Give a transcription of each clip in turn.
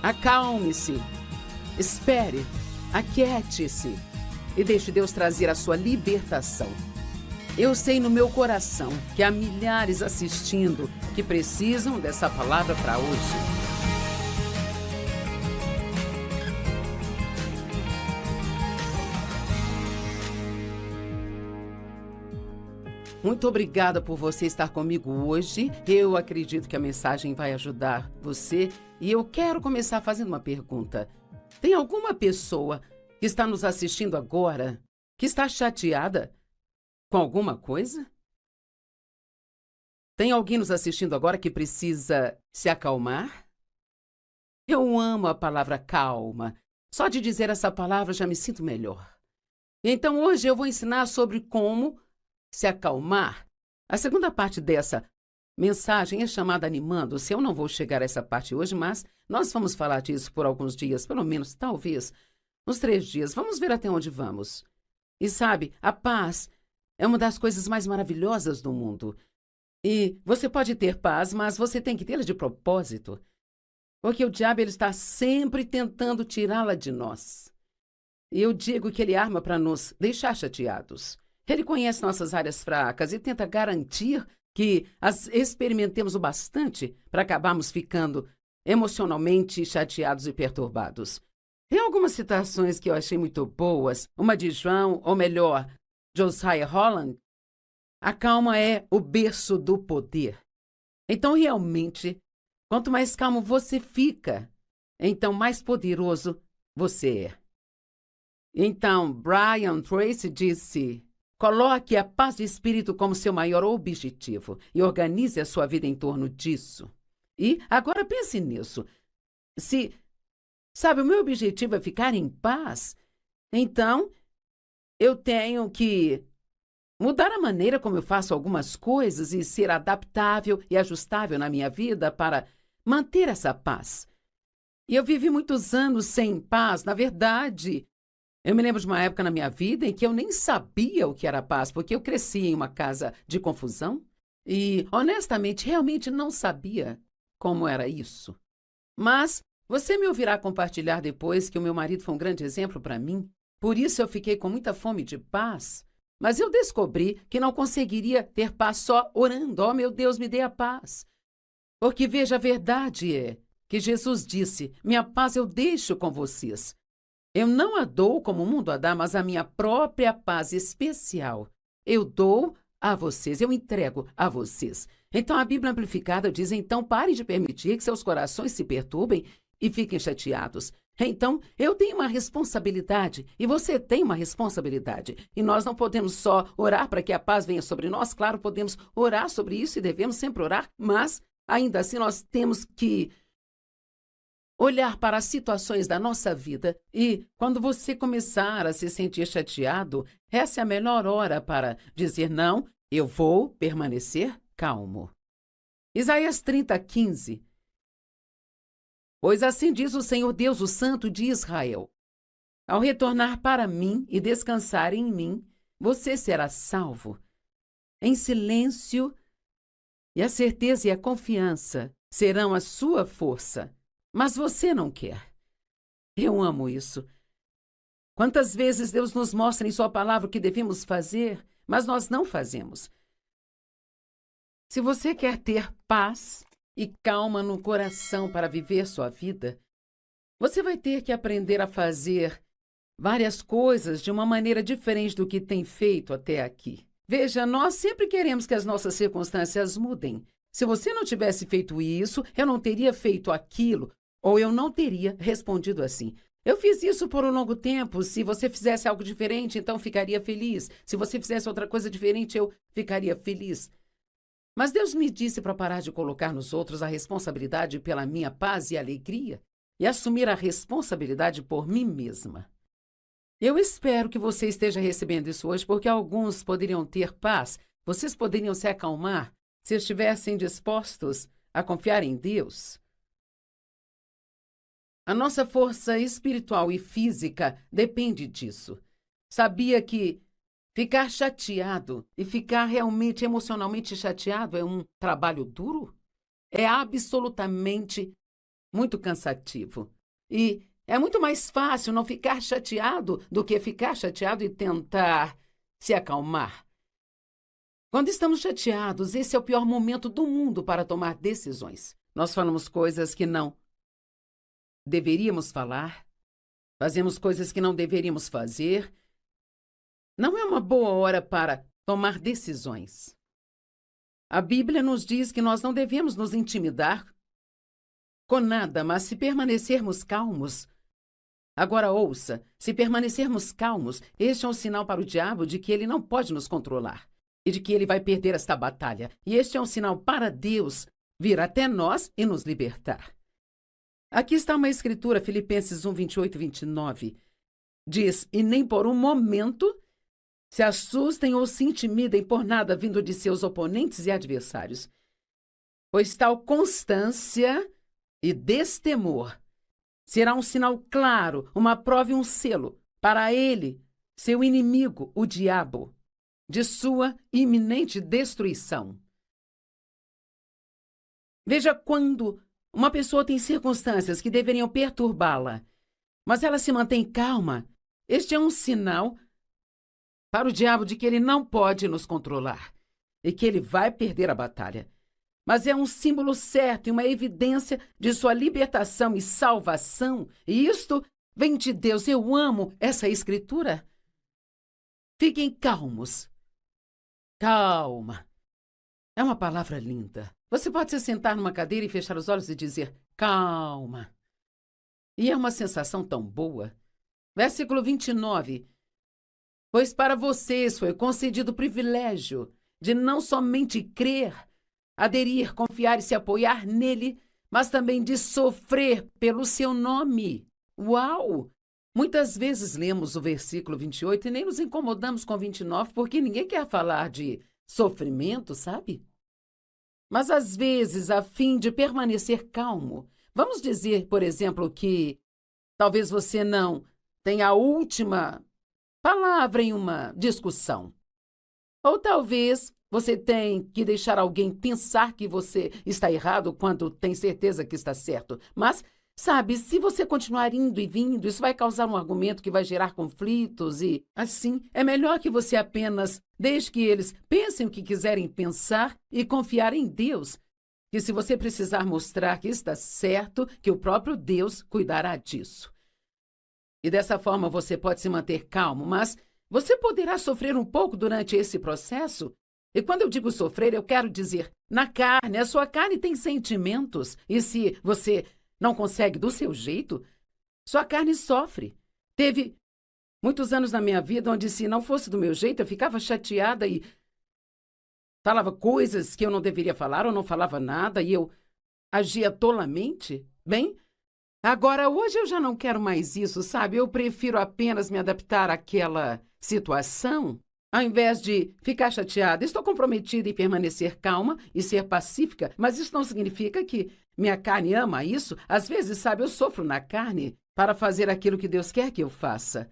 Acalme-se, espere, aquiete-se e deixe Deus trazer a sua libertação. Eu sei no meu coração que há milhares assistindo que precisam dessa palavra para hoje. Muito obrigada por você estar comigo hoje. Eu acredito que a mensagem vai ajudar você e eu quero começar fazendo uma pergunta. Tem alguma pessoa que está nos assistindo agora que está chateada com alguma coisa? Tem alguém nos assistindo agora que precisa se acalmar? Eu amo a palavra calma. Só de dizer essa palavra já me sinto melhor. Então hoje eu vou ensinar sobre como se acalmar. A segunda parte dessa mensagem é chamada Animando-se. Eu não vou chegar a essa parte hoje, mas nós vamos falar disso por alguns dias, pelo menos, talvez, uns 3 dias. Vamos ver até onde vamos. E sabe, a paz é uma das coisas mais maravilhosas do mundo. E você pode ter paz, mas você tem que tê-la de propósito. Porque o diabo ele está sempre tentando tirá-la de nós. E eu digo que ele arma para nos deixar chateados. Ele conhece nossas áreas fracas e tenta garantir que as experimentemos o bastante para acabarmos ficando emocionalmente chateados e perturbados. Tem algumas citações que eu achei muito boas. Uma de João, ou melhor, Josiah Holland. A calma é o berço do poder. Então, realmente, quanto mais calmo você fica, então mais poderoso você é. Então, Brian Tracy disse: coloque a paz de espírito como seu maior objetivo e organize a sua vida em torno disso. E agora pense nisso. Sabe, o meu objetivo é ficar em paz, então eu tenho que mudar a maneira como eu faço algumas coisas e ser adaptável e ajustável na minha vida para manter essa paz. E eu vivi muitos anos sem paz, na verdade. Eu me lembro de uma época na minha vida em que eu nem sabia o que era paz, porque eu cresci em uma casa de confusão e, honestamente, realmente não sabia como era isso. Mas você me ouvirá compartilhar depois que o meu marido foi um grande exemplo para mim. Por isso eu fiquei com muita fome de paz. Mas eu descobri que não conseguiria ter paz só orando. Oh, meu Deus, me dê a paz. Porque, veja, a verdade é que Jesus disse: minha paz eu deixo com vocês. Eu não a dou como o mundo a dá, mas a minha própria paz especial. Eu dou a vocês, eu entrego a vocês. Então a Bíblia Amplificada diz: então pare de permitir que seus corações se perturbem e fiquem chateados. Então eu tenho uma responsabilidade e você tem uma responsabilidade. E nós não podemos só orar para que a paz venha sobre nós. Claro, podemos orar sobre isso e devemos sempre orar, mas ainda assim nós temos que olhar para as situações da nossa vida e, quando você começar a se sentir chateado, essa é a melhor hora para dizer: não, eu vou permanecer calmo. Isaías 30:15. Pois assim diz o Senhor Deus, o Santo de Israel: ao retornar para mim e descansar em mim, você será salvo. Em silêncio, e a certeza e a confiança serão a sua força. Mas você não quer. Eu amo isso. Quantas vezes Deus nos mostra em sua palavra o que devemos fazer, mas nós não fazemos. Se você quer ter paz e calma no coração para viver sua vida, você vai ter que aprender a fazer várias coisas de uma maneira diferente do que tem feito até aqui. Veja, nós sempre queremos que as nossas circunstâncias mudem. Se você não tivesse feito isso, eu não teria feito aquilo, ou eu não teria respondido assim. Eu fiz isso por um longo tempo. Se você fizesse algo diferente, então ficaria feliz. Se você fizesse outra coisa diferente, eu ficaria feliz. Mas Deus me disse para parar de colocar nos outros a responsabilidade pela minha paz e alegria e assumir a responsabilidade por mim mesma. Eu espero que você esteja recebendo isso hoje, porque alguns poderiam ter paz, vocês poderiam se acalmar se estivessem dispostos a confiar em Deus. A nossa força espiritual e física depende disso. Sabia que ficar chateado e ficar realmente emocionalmente chateado é um trabalho duro? É absolutamente muito cansativo. E é muito mais fácil não ficar chateado do que ficar chateado e tentar se acalmar. Quando estamos chateados, esse é o pior momento do mundo para tomar decisões. Nós falamos coisas que não deveríamos falar, fazemos coisas que não deveríamos fazer. Não é uma boa hora para tomar decisões. A Bíblia nos diz que nós não devemos nos intimidar com nada, mas se permanecermos calmos. Agora ouça, se permanecermos calmos, este é um sinal para o diabo de que ele não pode nos controlar e de que ele vai perder esta batalha. E este é um sinal para Deus vir até nós e nos libertar. Aqui está uma escritura, Filipenses 1, 28 e 29. Diz, e nem por um momento se assustem ou se intimidem por nada vindo de seus oponentes e adversários, pois tal constância e destemor será um sinal claro, uma prova e um selo para ele, seu inimigo, o diabo, de sua iminente destruição. Veja quando uma pessoa tem circunstâncias que deveriam perturbá-la, mas ela se mantém calma. Este é um sinal para o diabo de que ele não pode nos controlar e que ele vai perder a batalha. Mas é um símbolo certo e uma evidência de sua libertação e salvação. E isto vem de Deus. Eu amo essa escritura. Fiquem calmos. Calma. É uma palavra linda. Você pode se sentar numa cadeira e fechar os olhos e dizer, calma. E é uma sensação tão boa. Versículo 29. Pois para vocês foi concedido o privilégio de não somente crer, aderir, confiar e se apoiar nele, mas também de sofrer pelo seu nome. Uau! Muitas vezes lemos o versículo 28 e nem nos incomodamos com 29, porque ninguém quer falar de sofrimento, sabe? Mas às vezes, a fim de permanecer calmo, vamos dizer, por exemplo, que talvez você não tenha a última palavra em uma discussão. Ou talvez você tenha que deixar alguém pensar que você está errado quando tem certeza que está certo. Mas, sabe, se você continuar indo e vindo, isso vai causar um argumento que vai gerar conflitos e, assim, é melhor que você apenas deixe que eles pensem o que quiserem pensar e confiar em Deus. Que se você precisar mostrar que está certo, que o próprio Deus cuidará disso. E dessa forma você pode se manter calmo, mas você poderá sofrer um pouco durante esse processo. E quando eu digo sofrer, eu quero dizer na carne. A sua carne tem sentimentos. E se você não consegue do seu jeito, sua carne sofre. Teve muitos anos na minha vida onde, se não fosse do meu jeito, eu ficava chateada e falava coisas que eu não deveria falar ou não falava nada e eu agia tolamente. Bem, agora, hoje eu já não quero mais isso, sabe? Eu prefiro apenas me adaptar àquela situação, ao invés de ficar chateada. Estou comprometida em permanecer calma e ser pacífica, mas isso não significa que minha carne ama isso. Às vezes, sabe, eu sofro na carne para fazer aquilo que Deus quer que eu faça.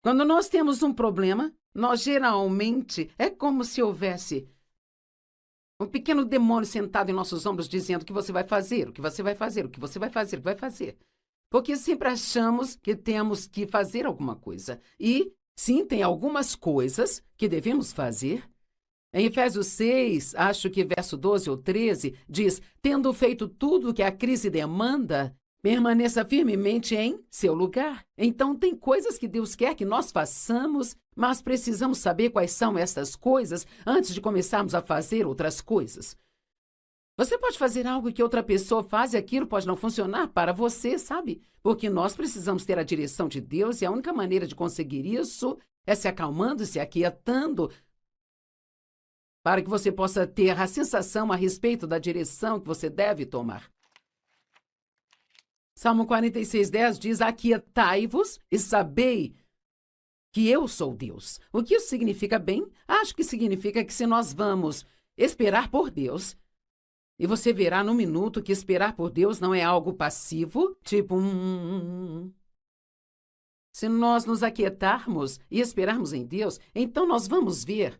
Quando nós temos um problema, nós geralmente é como se houvesse um pequeno demônio sentado em nossos ombros dizendo o que você vai fazer, o que você vai fazer, o que você vai fazer, o que vai fazer. Porque sempre achamos que temos que fazer alguma coisa. E, sim, tem algumas coisas que devemos fazer. Em Efésios 6, acho que verso 12 ou 13, diz, tendo feito tudo o que a crise demanda, permaneça firmemente em seu lugar. Então, tem coisas que Deus quer que nós façamos, mas precisamos saber quais são essas coisas antes de começarmos a fazer outras coisas. Você pode fazer algo que outra pessoa faz e aquilo pode não funcionar para você, sabe? Porque nós precisamos ter a direção de Deus e a única maneira de conseguir isso é se acalmando e se aquietando para que você possa ter a sensação a respeito da direção que você deve tomar. Salmo 46:10 diz, aquietai-vos e sabei que eu sou Deus. O que isso significa bem? Acho que significa que se nós vamos esperar por Deus, e você verá no minuto que esperar por Deus não é algo passivo, tipo Se nós nos aquietarmos e esperarmos em Deus, então nós vamos ver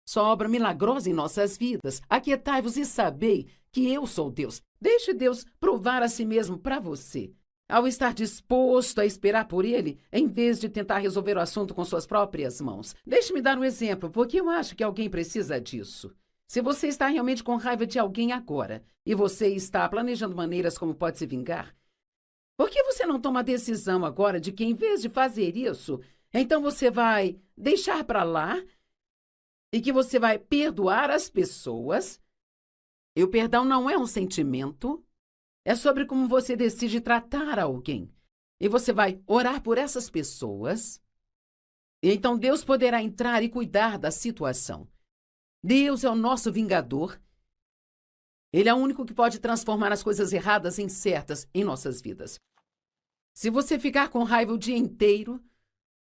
sua obra milagrosa em nossas vidas. Aquietai-vos e sabei que eu sou Deus. Deixe Deus provar a si mesmo para você. Ao estar disposto a esperar por Ele, em vez de tentar resolver o assunto com suas próprias mãos. Deixe-me dar um exemplo, porque eu acho que alguém precisa disso. Se você está realmente com raiva de alguém agora, e você está planejando maneiras como pode se vingar, por que você não toma a decisão agora de que, em vez de fazer isso, então você vai deixar para lá e que você vai perdoar as pessoas? E o perdão não é um sentimento, é sobre como você decide tratar alguém. E você vai orar por essas pessoas, e então Deus poderá entrar e cuidar da situação. Deus é o nosso vingador. Ele é o único que pode transformar as coisas erradas em certas em nossas vidas. Se você ficar com raiva o dia inteiro,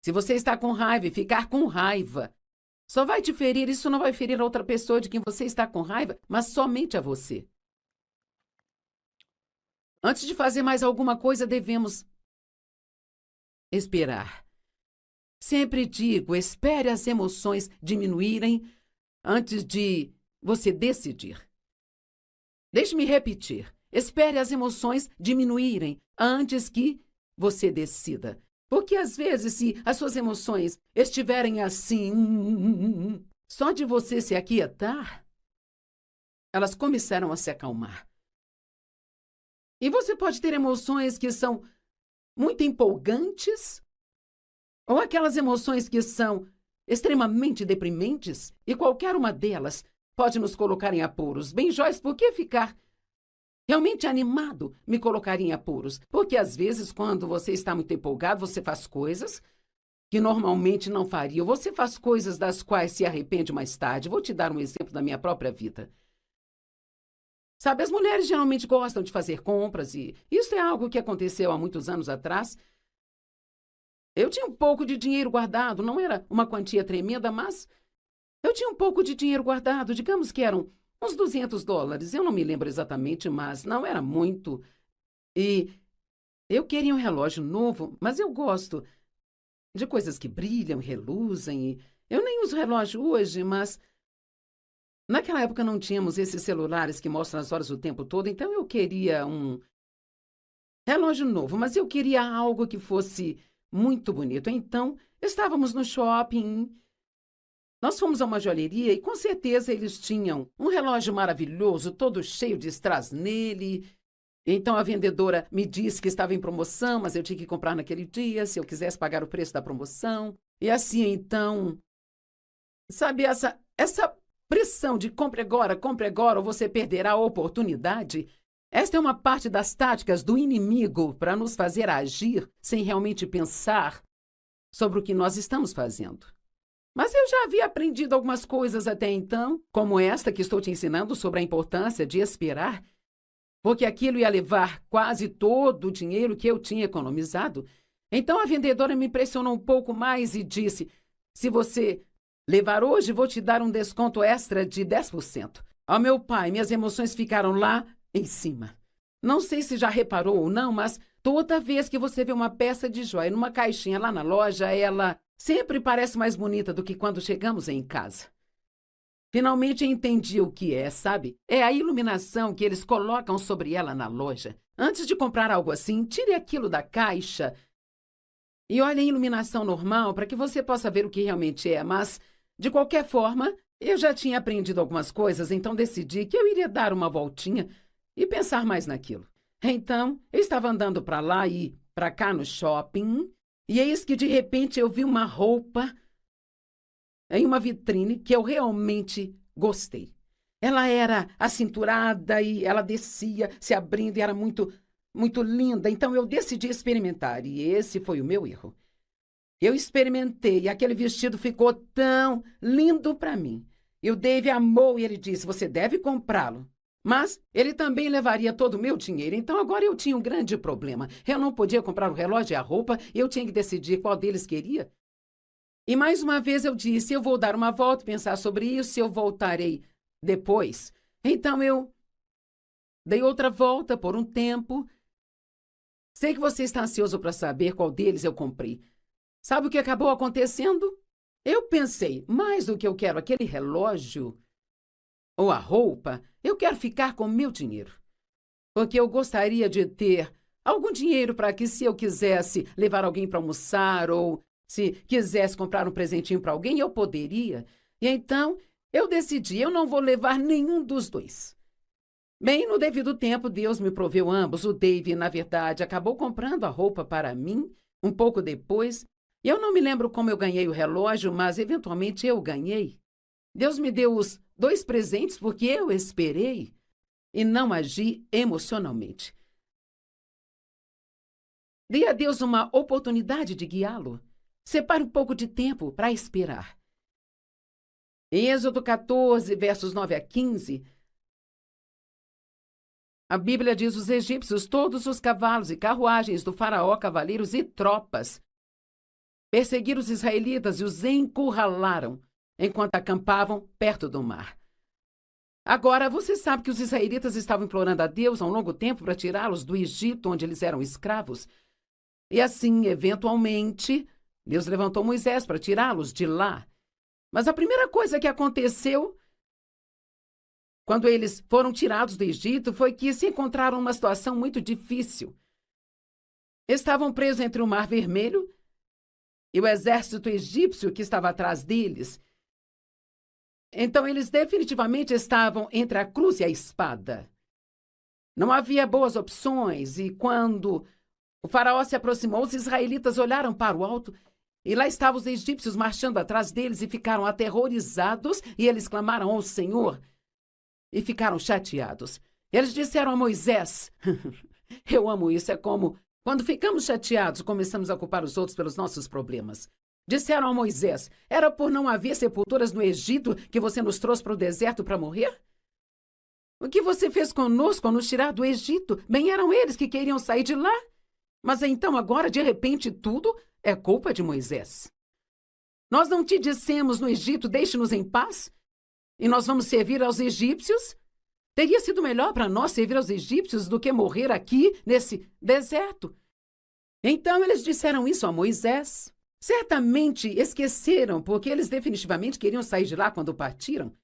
se você está com raiva e ficar com raiva, só vai te ferir, isso não vai ferir a outra pessoa de quem você está com raiva, mas somente a você. Antes de fazer mais alguma coisa, devemos esperar. Sempre digo, espere as emoções diminuírem antes de você decidir. Deixe-me repetir. Espere as emoções diminuírem antes que você decida. Porque, às vezes, se as suas emoções estiverem assim, só de você se aquietar, elas começarão a se acalmar. E você pode ter emoções que são muito empolgantes, ou aquelas emoções que são extremamente deprimentes, e qualquer uma delas pode nos colocar em apuros. Bem, Joyce, por que ficar realmente animado me colocaria em apuros? Porque, às vezes, quando você está muito empolgado, você faz coisas que normalmente não faria. Você faz coisas das quais se arrepende mais tarde. Vou te dar um exemplo da minha própria vida. Sabe, as mulheres geralmente gostam de fazer compras e isso é algo que aconteceu há muitos anos atrás. Eu tinha um pouco de dinheiro guardado, não era uma quantia tremenda, mas eu tinha um pouco de dinheiro guardado, digamos que eram uns $200. Eu não me lembro exatamente, mas não era muito. E eu queria um relógio novo, mas eu gosto de coisas que brilham, reluzem. E eu nem uso relógio hoje, mas naquela época não tínhamos esses celulares que mostram as horas o tempo todo, então eu queria um relógio novo, mas eu queria algo que fosse muito bonito. Então, estávamos no shopping, nós fomos a uma joalheria e com certeza eles tinham um relógio maravilhoso, todo cheio de strass nele. Então a vendedora me disse que estava em promoção, mas eu tinha que comprar naquele dia, se eu quisesse pagar o preço da promoção. E assim, então, sabe, essa pressão de compre agora, ou você perderá a oportunidade. Esta é uma parte das táticas do inimigo para nos fazer agir sem realmente pensar sobre o que nós estamos fazendo. Mas eu já havia aprendido algumas coisas até então, como esta que estou te ensinando sobre a importância de esperar, porque aquilo ia levar quase todo o dinheiro que eu tinha economizado. Então a vendedora me pressionou um pouco mais e disse: se você levar hoje, vou te dar um desconto extra de 10%. Ao meu pai, minhas emoções ficaram lá em cima. Não sei se já reparou ou não, mas toda vez que você vê uma peça de joia numa caixinha lá na loja, ela sempre parece mais bonita do que quando chegamos em casa. Finalmente entendi o que é, sabe? É a iluminação que eles colocam sobre ela na loja. Antes de comprar algo assim, tire aquilo da caixa e olhe a iluminação normal para que você possa ver o que realmente é. Mas, de qualquer forma, eu já tinha aprendido algumas coisas, então decidi que eu iria dar uma voltinha e pensar mais naquilo. Então, eu estava andando para lá e para cá no shopping, e eis que de repente eu vi uma roupa em uma vitrine que eu realmente gostei. Ela era acinturada e ela descia, se abrindo, e era muito, muito linda. Então eu decidi experimentar, e esse foi o meu erro. Eu experimentei e aquele vestido ficou tão lindo para mim. E o Dave amou e ele disse: você deve comprá-lo. Mas ele também levaria todo o meu dinheiro, então agora eu tinha um grande problema. Eu não podia comprar o relógio e a roupa, eu tinha que decidir qual deles queria. E mais uma vez eu disse: eu vou dar uma volta, pensar sobre isso, eu voltarei depois. Então eu dei outra volta por um tempo. Sei que você está ansioso para saber qual deles eu comprei. Sabe o que acabou acontecendo? Eu pensei, mais do que eu quero aquele relógio ou a roupa, eu quero ficar com o meu dinheiro. Porque eu gostaria de ter algum dinheiro para que, se eu quisesse levar alguém para almoçar ou se quisesse comprar um presentinho para alguém, eu poderia. E então eu decidi, eu não vou levar nenhum dos dois. Bem, no devido tempo, Deus me proveu ambos. O Dave, na verdade, acabou comprando a roupa para mim um pouco depois. Eu não me lembro como eu ganhei o relógio, mas eventualmente eu ganhei. Deus me deu os dois presentes porque eu esperei e não agi emocionalmente. Dê a Deus uma oportunidade de guiá-lo. Separe um pouco de tempo para esperar. Em Êxodo 14, versos 9 a 15, a Bíblia diz: os egípcios, todos os cavalos e carruagens do faraó, cavaleiros e tropas, perseguiram os israelitas e os encurralaram, enquanto acampavam perto do mar. Agora, você sabe que os israelitas estavam implorando a Deus há um longo tempo para tirá-los do Egito, onde eles eram escravos. E assim, eventualmente, Deus levantou Moisés para tirá-los de lá. Mas a primeira coisa que aconteceu quando eles foram tirados do Egito foi que se encontraram numa situação muito difícil. Estavam presos entre o Mar Vermelho e o exército egípcio que estava atrás deles. Então, eles definitivamente estavam entre a cruz e a espada. Não havia boas opções, e quando o faraó se aproximou, os israelitas olharam para o alto, e lá estavam os egípcios marchando atrás deles e ficaram aterrorizados, e eles clamaram ao Senhor e ficaram chateados. Eles disseram a Moisés, eu amo isso, é como quando ficamos chateados, começamos a culpar os outros pelos nossos problemas. Disseram a Moisés, era por não haver sepulturas no Egito que você nos trouxe para o deserto para morrer? O que você fez conosco ao nos tirar do Egito? Bem, eram eles que queriam sair de lá. Mas então agora, de repente, tudo é culpa de Moisés. Nós não te dissemos no Egito, deixe-nos em paz? E nós vamos servir aos egípcios? Teria sido melhor para nós servir aos egípcios do que morrer aqui, nesse deserto. Então eles disseram isso a Moisés. Certamente esqueceram, porque eles definitivamente queriam sair de lá quando partiram.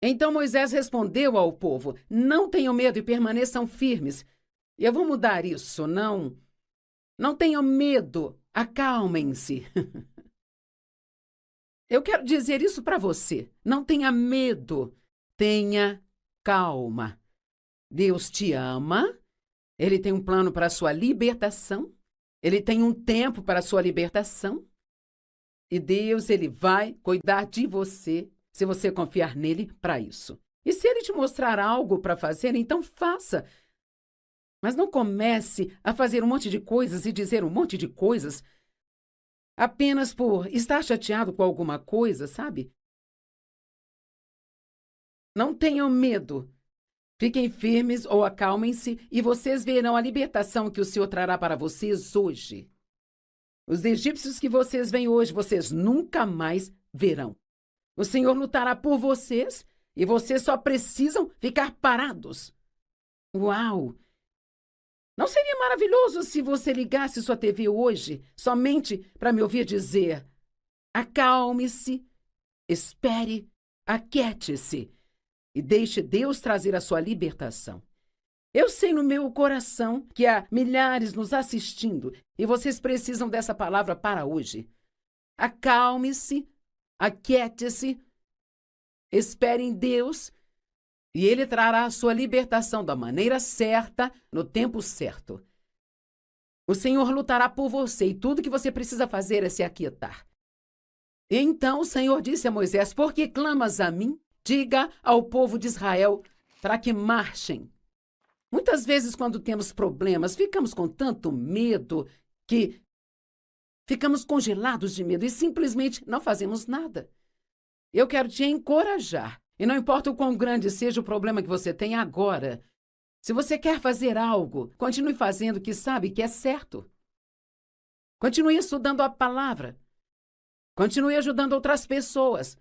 Então Moisés respondeu ao povo, não tenham medo e permaneçam firmes. E eu vou mudar isso, não tenham medo, acalmem-se. Eu quero dizer isso para você, não tenha medo, tenha calma. Deus te ama, Ele tem um plano para a sua libertação, Ele tem um tempo para a sua libertação. E Deus, Ele vai cuidar de você, se você confiar nele para isso. E se Ele te mostrar algo para fazer, então faça. Mas não comece a fazer um monte de coisas e dizer um monte de coisas apenas por estar chateado com alguma coisa, sabe? Não tenham medo. Fiquem firmes ou acalmem-se e vocês verão a libertação que o Senhor trará para vocês hoje. Os egípcios que vocês veem hoje, vocês nunca mais verão. O Senhor lutará por vocês e vocês só precisam ficar parados. Uau! Não seria maravilhoso se você ligasse sua TV hoje somente para me ouvir dizer: acalme-se, espere, aquiete-se e deixe Deus trazer a sua libertação. Eu sei no meu coração que há milhares nos assistindo e vocês precisam dessa palavra para hoje. Acalme-se, aquiete-se, espere em Deus e Ele trará a sua libertação da maneira certa, no tempo certo. O Senhor lutará por você e tudo que você precisa fazer é se aquietar. E então o Senhor disse a Moisés: por que clamas a mim? Diga ao povo de Israel para que marchem. Muitas vezes, quando temos problemas, ficamos com tanto medo que ficamos congelados de medo e simplesmente não fazemos nada. Eu quero te encorajar. E não importa o quão grande seja o problema que você tem agora, se você quer fazer algo, continue fazendo o que sabe que é certo. Continue estudando a palavra. Continue ajudando outras pessoas.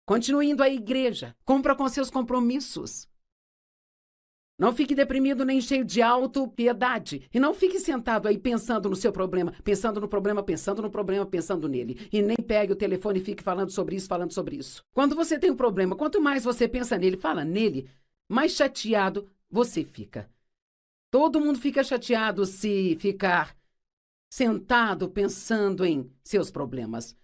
Continue indo à igreja. Cumpra com seus compromissos. Não fique deprimido nem cheio de autopiedade. E não fique sentado aí pensando no seu problema, pensando no problema, pensando no problema, pensando nele. E nem pegue o telefone e fique falando sobre isso, falando sobre isso. Quando você tem um problema, quanto mais você pensa nele, fala nele, mais chateado você fica. Todo mundo fica chateado se ficar sentado pensando em seus problemas.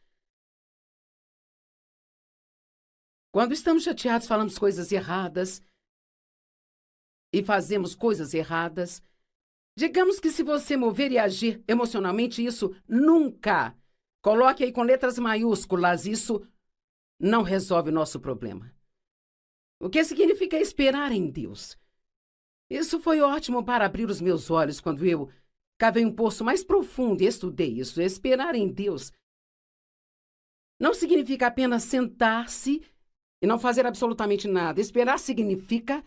Quando estamos chateados, falamos coisas erradas e fazemos coisas erradas. Digamos que se você mover e agir emocionalmente, isso nunca, coloque aí com letras maiúsculas, isso não resolve o nosso problema. O que significa esperar em Deus? Isso foi ótimo para abrir os meus olhos quando eu cavei um poço mais profundo e estudei isso. Esperar em Deus não significa apenas sentar-se e não fazer absolutamente nada. Esperar significa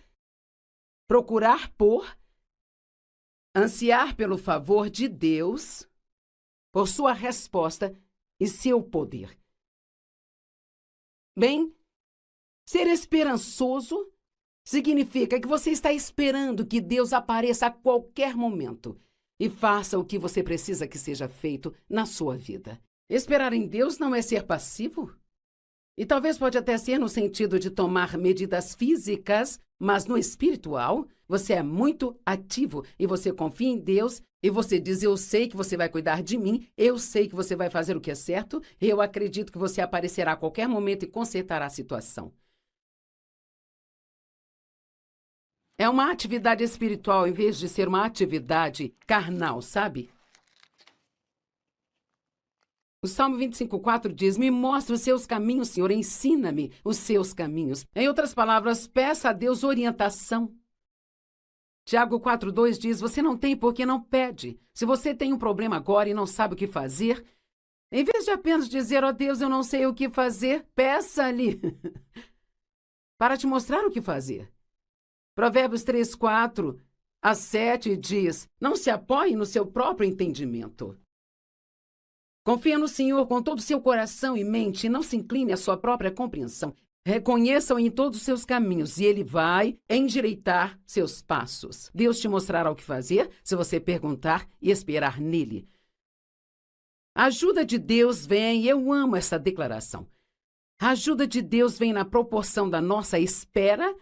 procurar por, ansiar pelo favor de Deus, por sua resposta e seu poder. Bem, ser esperançoso significa que você está esperando que Deus apareça a qualquer momento e faça o que você precisa que seja feito na sua vida. Esperar em Deus não é ser passivo? E talvez pode até ser no sentido de tomar medidas físicas, mas no espiritual, você é muito ativo e você confia em Deus e você diz, eu sei que você vai cuidar de mim, eu sei que você vai fazer o que é certo, eu acredito que você aparecerá a qualquer momento e consertará a situação. É uma atividade espiritual em vez de ser uma atividade carnal, sabe? O Salmo 25:4 diz, me mostra os seus caminhos, Senhor, ensina-me os seus caminhos. Em outras palavras, peça a Deus orientação. Tiago 4:2 diz, você não tem porque não pede. Se você tem um problema agora e não sabe o que fazer, em vez de apenas dizer, ó Deus, eu não sei o que fazer, peça-lhe para te mostrar o que fazer. Provérbios 3:4-7 diz, não se apoie no seu próprio entendimento. Confia no Senhor com todo o seu coração e mente e não se incline à sua própria compreensão. Reconheça-o em todos os seus caminhos e ele vai endireitar seus passos. Deus te mostrará o que fazer se você perguntar e esperar nele. A ajuda de Deus vem, e eu amo essa declaração. A ajuda de Deus vem na proporção da nossa espera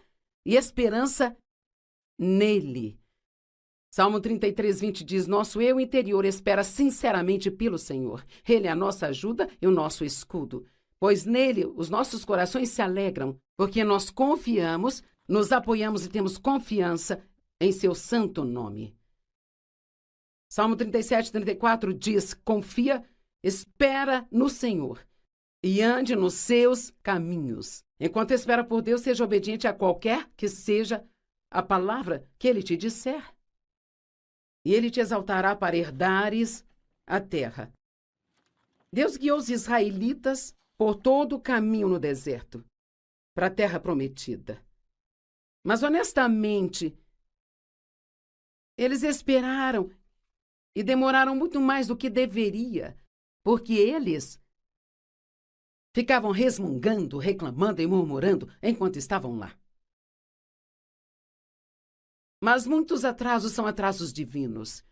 e esperança nele. Salmo 33:20 diz, nosso eu interior espera sinceramente pelo Senhor. Ele é a nossa ajuda e o nosso escudo. Pois nele os nossos corações se alegram, porque nós confiamos, nos apoiamos e temos confiança em seu santo nome. Salmo 37:34 diz, confia, espera no Senhor e ande nos seus caminhos. Enquanto espera por Deus, seja obediente a qualquer que seja a palavra que ele te disser. E ele te exaltará para herdares a terra. Deus guiou os israelitas por todo o caminho no deserto, para a terra prometida. Mas, honestamente, eles esperaram e demoraram muito mais do que deveria, porque eles ficavam resmungando, reclamando e murmurando enquanto estavam lá. Mas muitos atrasos são atrasos divinos.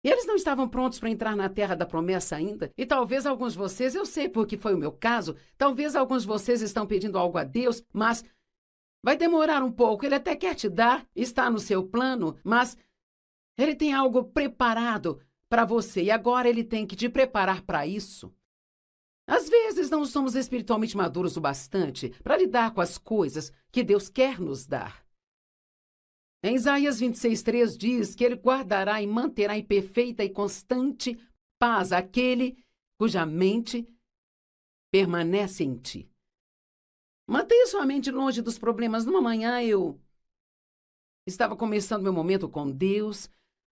E eles não estavam prontos para entrar na terra da promessa ainda. E talvez alguns de vocês, eu sei porque foi o meu caso, talvez alguns de vocês estão pedindo algo a Deus, mas vai demorar um pouco. Ele até quer te dar, está no seu plano, mas ele tem algo preparado para você. E agora ele tem que te preparar para isso. Às vezes não somos espiritualmente maduros o bastante para lidar com as coisas que Deus quer nos dar. Em Isaías 26:3 diz que ele guardará e manterá em perfeita e constante paz aquele cuja mente permanece em ti. Mantenha sua mente longe dos problemas. Numa manhã eu estava começando meu momento com Deus,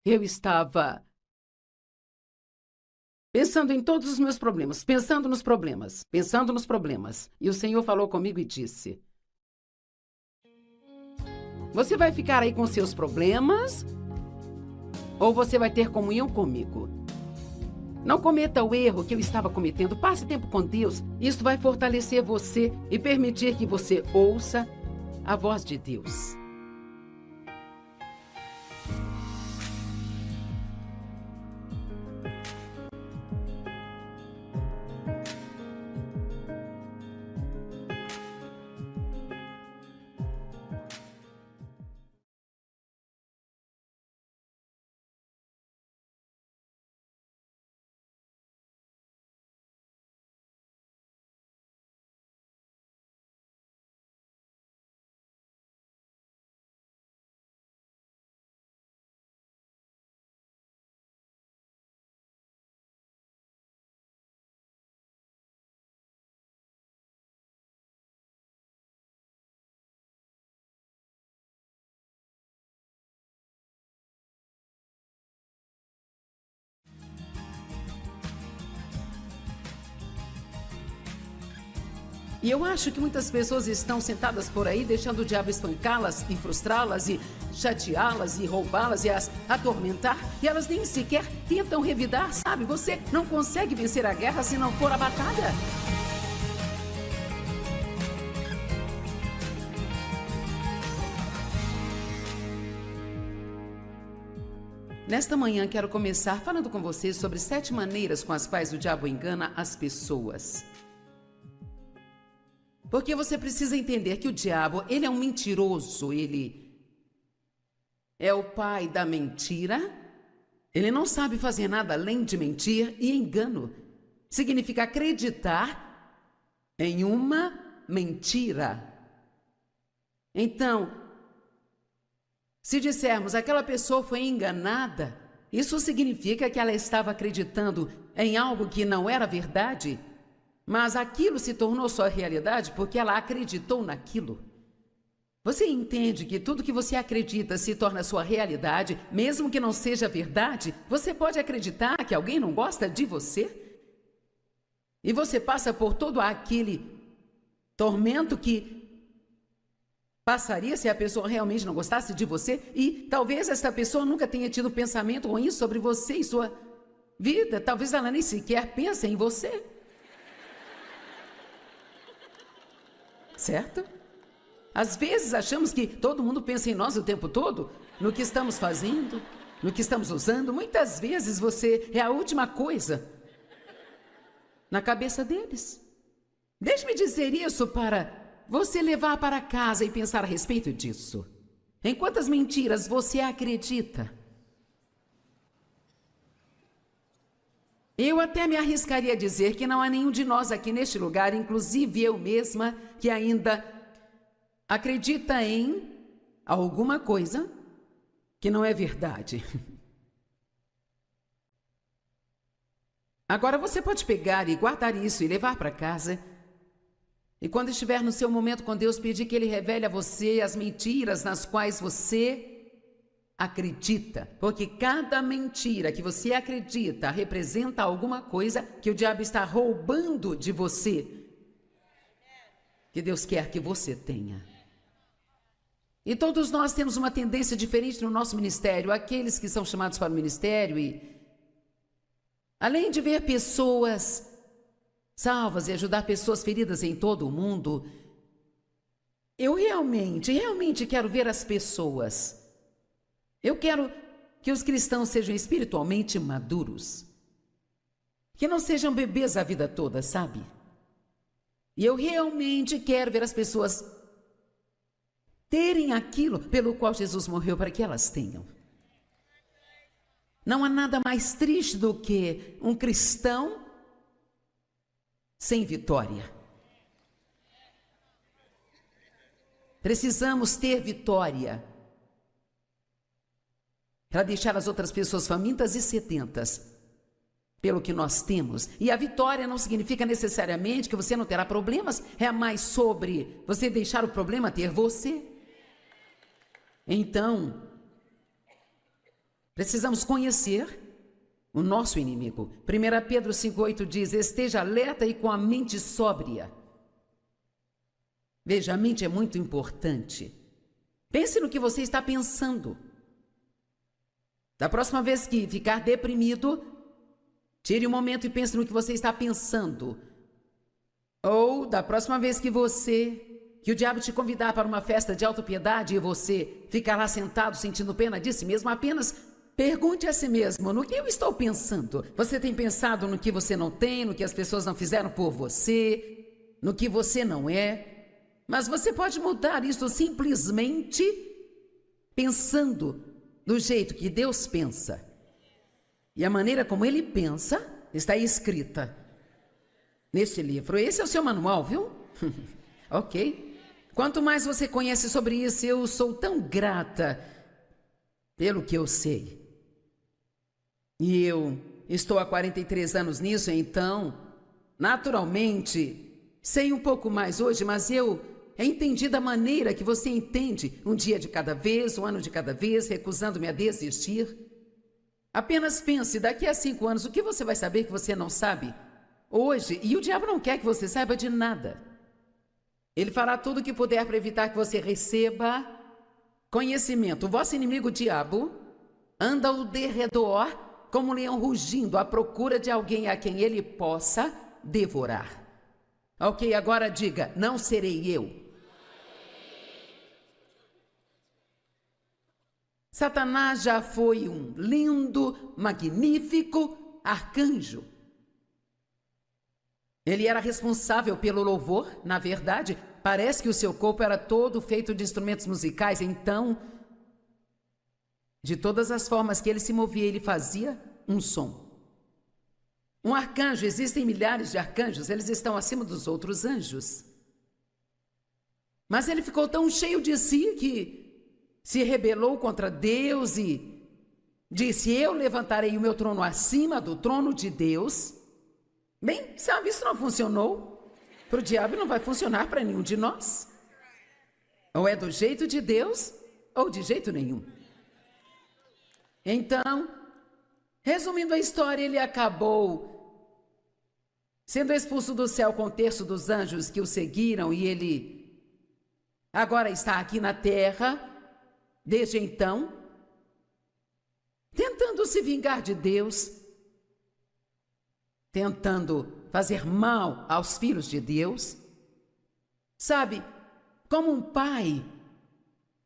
eu estava pensando em todos os meus problemas, pensando nos problemas. E o Senhor falou comigo e disse, você vai ficar aí com seus problemas ou você vai ter comunhão comigo? Não cometa o erro que eu estava cometendo. Passe tempo com Deus. Isso vai fortalecer você e permitir que você ouça a voz de Deus. E eu acho que muitas pessoas estão sentadas por aí deixando o diabo espancá-las e frustrá-las e chateá-las e roubá-las e as atormentar. E elas nem sequer tentam revidar, sabe? Você não consegue vencer a guerra se não for a batalha. Nesta manhã quero começar falando com você sobre 7 maneiras com as quais o diabo engana as pessoas. Porque você precisa entender que o diabo, ele é um mentiroso, ele é o pai da mentira. Ele não sabe fazer nada além de mentir e engano. Significa acreditar em uma mentira. Então, se dissermos aquela pessoa foi enganada, isso significa que ela estava acreditando em algo que não era verdade. Mas aquilo se tornou sua realidade porque ela acreditou naquilo. Você entende que tudo que você acredita se torna sua realidade, mesmo que não seja verdade? Você pode acreditar que alguém não gosta de você? E você passa por todo aquele tormento que passaria se a pessoa realmente não gostasse de você? E talvez essa pessoa nunca tenha tido pensamento ruim sobre você e sua vida. Talvez ela nem sequer pense em você. Certo? Às vezes achamos que todo mundo pensa em nós o tempo todo, no que estamos fazendo, no que estamos usando. Muitas vezes você é a última coisa na cabeça deles. Deixe-me dizer isso para você levar para casa e pensar a respeito disso. Em quantas mentiras você acredita? Eu até me arriscaria a dizer que não há nenhum de nós aqui neste lugar, inclusive eu mesma, que ainda acredita em alguma coisa que não é verdade. Agora você pode pegar e guardar isso e levar para casa. E quando estiver no seu momento com Deus, pedir que Ele revele a você as mentiras nas quais você acredita, porque cada mentira que você acredita representa alguma coisa que o diabo está roubando de você, que Deus quer que você tenha. E todos nós temos uma tendência diferente no nosso ministério, aqueles que são chamados para o ministério e, além de ver pessoas salvas e ajudar pessoas feridas em todo o mundo, eu realmente quero ver as pessoas. Eu quero que os cristãos sejam espiritualmente maduros. Que não sejam bebês a vida toda, sabe? E eu realmente quero ver as pessoas terem aquilo pelo qual Jesus morreu para que elas tenham. Não há nada mais triste do que um cristão sem vitória. Precisamos ter vitória para deixar as outras pessoas famintas e sedentas pelo que nós temos. E a vitória não significa necessariamente que você não terá problemas, é mais sobre você deixar o problema ter você. Então, precisamos conhecer o nosso inimigo. 1 Pedro 5,8 diz: esteja alerta e com a mente sóbria. Veja, a mente é muito importante. Pense no que você está pensando. Da próxima vez que ficar deprimido, tire um momento e pense no que você está pensando. Ou da próxima vez que o diabo te convidar para uma festa de autopiedade e você ficar lá sentado sentindo pena de si mesmo, apenas pergunte a si mesmo: no que eu estou pensando? Você tem pensado no que você não tem, no que as pessoas não fizeram por você, no que você não é? Mas você pode mudar isso simplesmente pensando do jeito que Deus pensa. E a maneira como Ele pensa está escrita neste livro. Esse é o seu manual, viu? Ok? Quanto mais você conhece sobre isso, eu sou tão grata pelo que eu sei. E eu estou há 43 anos nisso, então, naturalmente, sei um pouco mais hoje, mas eu entendi da maneira que você entende, um dia de cada vez, um ano de cada vez, recusando-me a desistir. Apenas pense, daqui a 5 anos, o que você vai saber que você não sabe hoje? E o diabo não quer que você saiba de nada. Ele fará tudo o que puder para evitar que você receba conhecimento. O vosso inimigo, o diabo, anda ao derredor como um leão rugindo à procura de alguém a quem ele possa devorar. Ok, agora diga, não serei eu. Satanás já foi um lindo, magnífico arcanjo. Ele era responsável pelo louvor. Na verdade, parece que o seu corpo era todo feito de instrumentos musicais. Então, de todas as formas que ele se movia, ele fazia um som. Um arcanjo, existem milhares de arcanjos, eles estão acima dos outros anjos. Mas ele ficou tão cheio de si que se rebelou contra Deus e disse: eu levantarei o meu trono acima do trono de Deus. Bem, sabe, isso não funcionou. Para o diabo não vai funcionar para nenhum de nós. Ou é do jeito de Deus, ou de jeito nenhum. Então, resumindo a história, ele acabou sendo expulso do céu com um terço dos anjos que o seguiram, e ele agora está aqui na terra, desde então, tentando se vingar de Deus, tentando fazer mal aos filhos de Deus. Sabe, como um pai,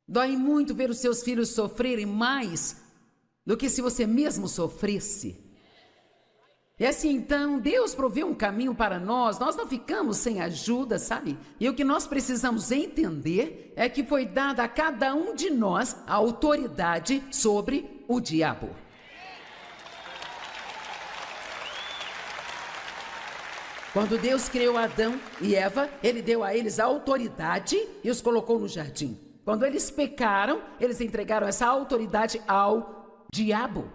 dói muito ver os seus filhos sofrerem mais do que se você mesmo sofresse. E assim, então, Deus proveu um caminho para nós não ficamos sem ajuda, sabe? E o que nós precisamos entender é que foi dada a cada um de nós a autoridade sobre o diabo. Quando Deus criou Adão e Eva, ele deu a eles a autoridade e os colocou no jardim. Quando eles pecaram, eles entregaram essa autoridade ao diabo.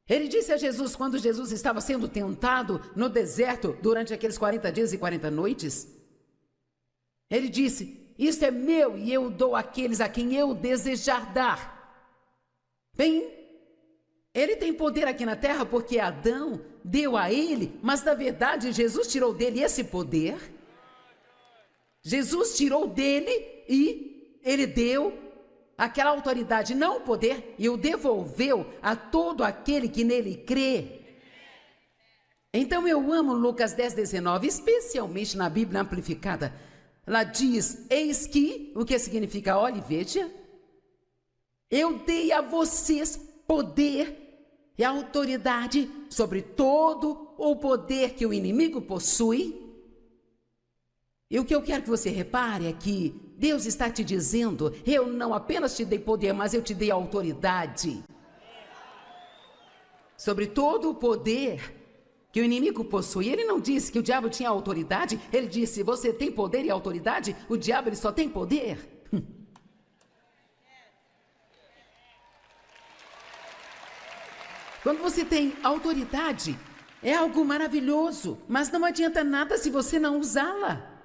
Ele disse a Jesus, quando Jesus estava sendo tentado no deserto durante aqueles 40 dias e 40 noites, ele disse: isto é meu e eu dou àqueles a quem eu desejar dar. Bem, ele tem poder aqui na terra porque Adão deu a ele, mas na verdade Jesus tirou dele esse poder. Jesus tirou dele e ele deu aquela autoridade, não o poder, e o devolveu a todo aquele que nele crê. Então eu amo Lucas 10:19, especialmente na Bíblia Amplificada. Lá diz: eis que, o que significa? Olhe, veja, eu dei a vocês poder e autoridade sobre todo o poder que o inimigo possui. E o que eu quero que você repare é que Deus está te dizendo: eu não apenas te dei poder, mas eu te dei autoridade sobre todo o poder que o inimigo possui. Ele não disse que o diabo tinha autoridade, ele disse: você tem poder e autoridade, o diabo ele só tem poder. Quando você tem autoridade, é algo maravilhoso, mas não adianta nada se você não usá-la.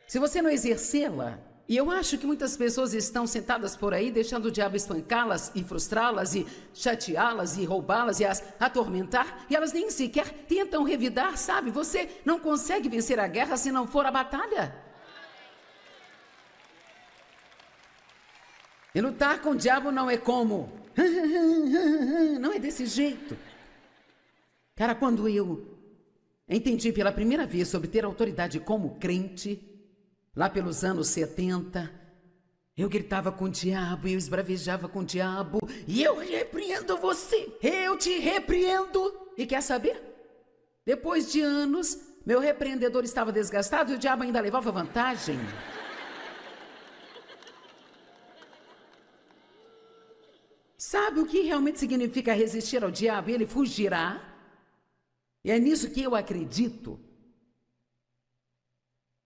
Se você não exercê-la. E eu acho que muitas pessoas estão sentadas por aí, deixando o diabo espancá-las e frustrá-las e chateá-las e roubá-las e as atormentar, e elas nem sequer tentam revidar, sabe? Você não consegue vencer a guerra se não for a batalha. E lutar com o diabo não é como... não é desse jeito. Cara, quando eu entendi pela primeira vez sobre ter autoridade como crente, lá pelos anos 70, eu gritava com o diabo, eu esbravejava com o diabo, e eu repreendo você, eu te repreendo. E quer saber? Depois de anos, meu repreendedor estava desgastado e o diabo ainda levava vantagem. Sabe o que realmente significa resistir ao diabo? Ele fugirá. E é nisso que eu acredito.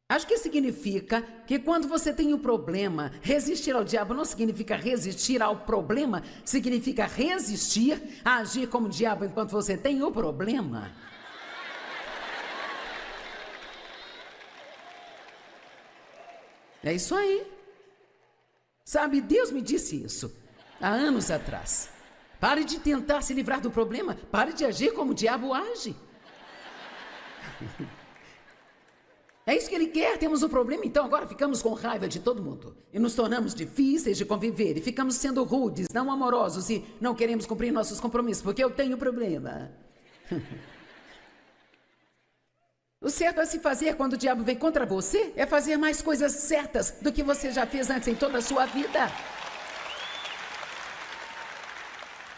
Acho que significa que quando você tem um problema, resistir ao diabo não significa resistir ao problema, significa resistir a agir como o diabo enquanto você tem o problema. É isso aí. Sabe, Deus me disse isso há anos atrás. Pare de tentar se livrar do problema, pare de agir como o diabo age. É isso que ele quer, temos um problema, então agora ficamos com raiva de todo mundo. E nos tornamos difíceis de conviver, e ficamos sendo rudes, não amorosos, e não queremos cumprir nossos compromissos, porque eu tenho problema. O certo a se fazer quando o diabo vem contra você é fazer mais coisas certas do que você já fez antes em toda a sua vida.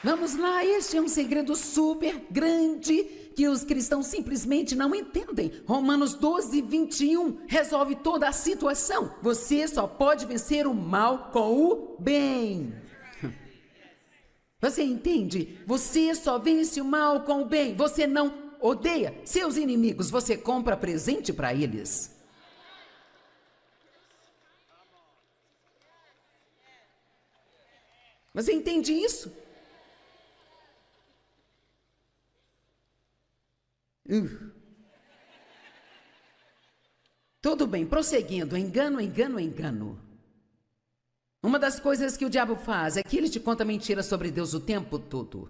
Vamos lá, este é um segredo super grande que os cristãos simplesmente não entendem. Romanos 12, 21 resolve toda a situação. Você só pode vencer o mal com o bem. Você entende? Você só vence o mal com o bem. Você não odeia seus inimigos, você compra presente para eles. Você entende isso? Tudo bem, prosseguindo, engano, engano, engano. Uma das coisas que o diabo faz é que ele te conta mentiras sobre Deus o tempo todo.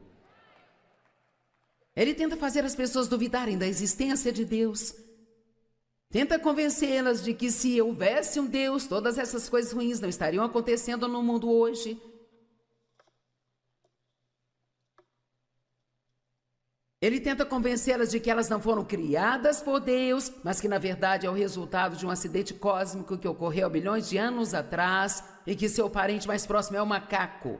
Ele tenta fazer as pessoas duvidarem da existência de Deus. Tenta convencê-las de que se houvesse um Deus, todas essas coisas ruins não estariam acontecendo no mundo hoje. Ele tenta convencê-las de que elas não foram criadas por Deus, mas que na verdade é o resultado de um acidente cósmico que ocorreu há milhões de anos atrás e que seu parente mais próximo é o macaco.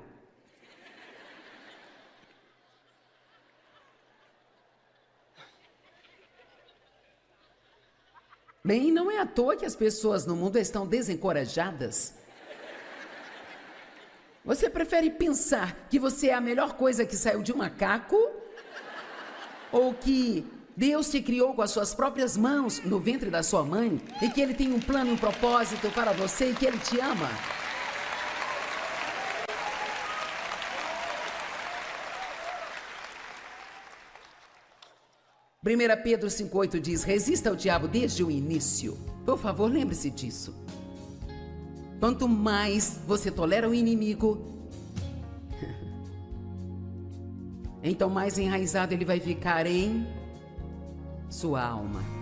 Bem, não é à toa que as pessoas no mundo estão desencorajadas. Você prefere pensar que você é a melhor coisa que saiu de um macaco? Ou que Deus te criou com as suas próprias mãos no ventre da sua mãe e que Ele tem um plano e um propósito para você e que Ele te ama? Primeira Pedro 5,8 diz: resista ao diabo desde o início. Por favor, lembre-se disso. Quanto mais você tolera o inimigo, então mais enraizado ele vai ficar em sua alma.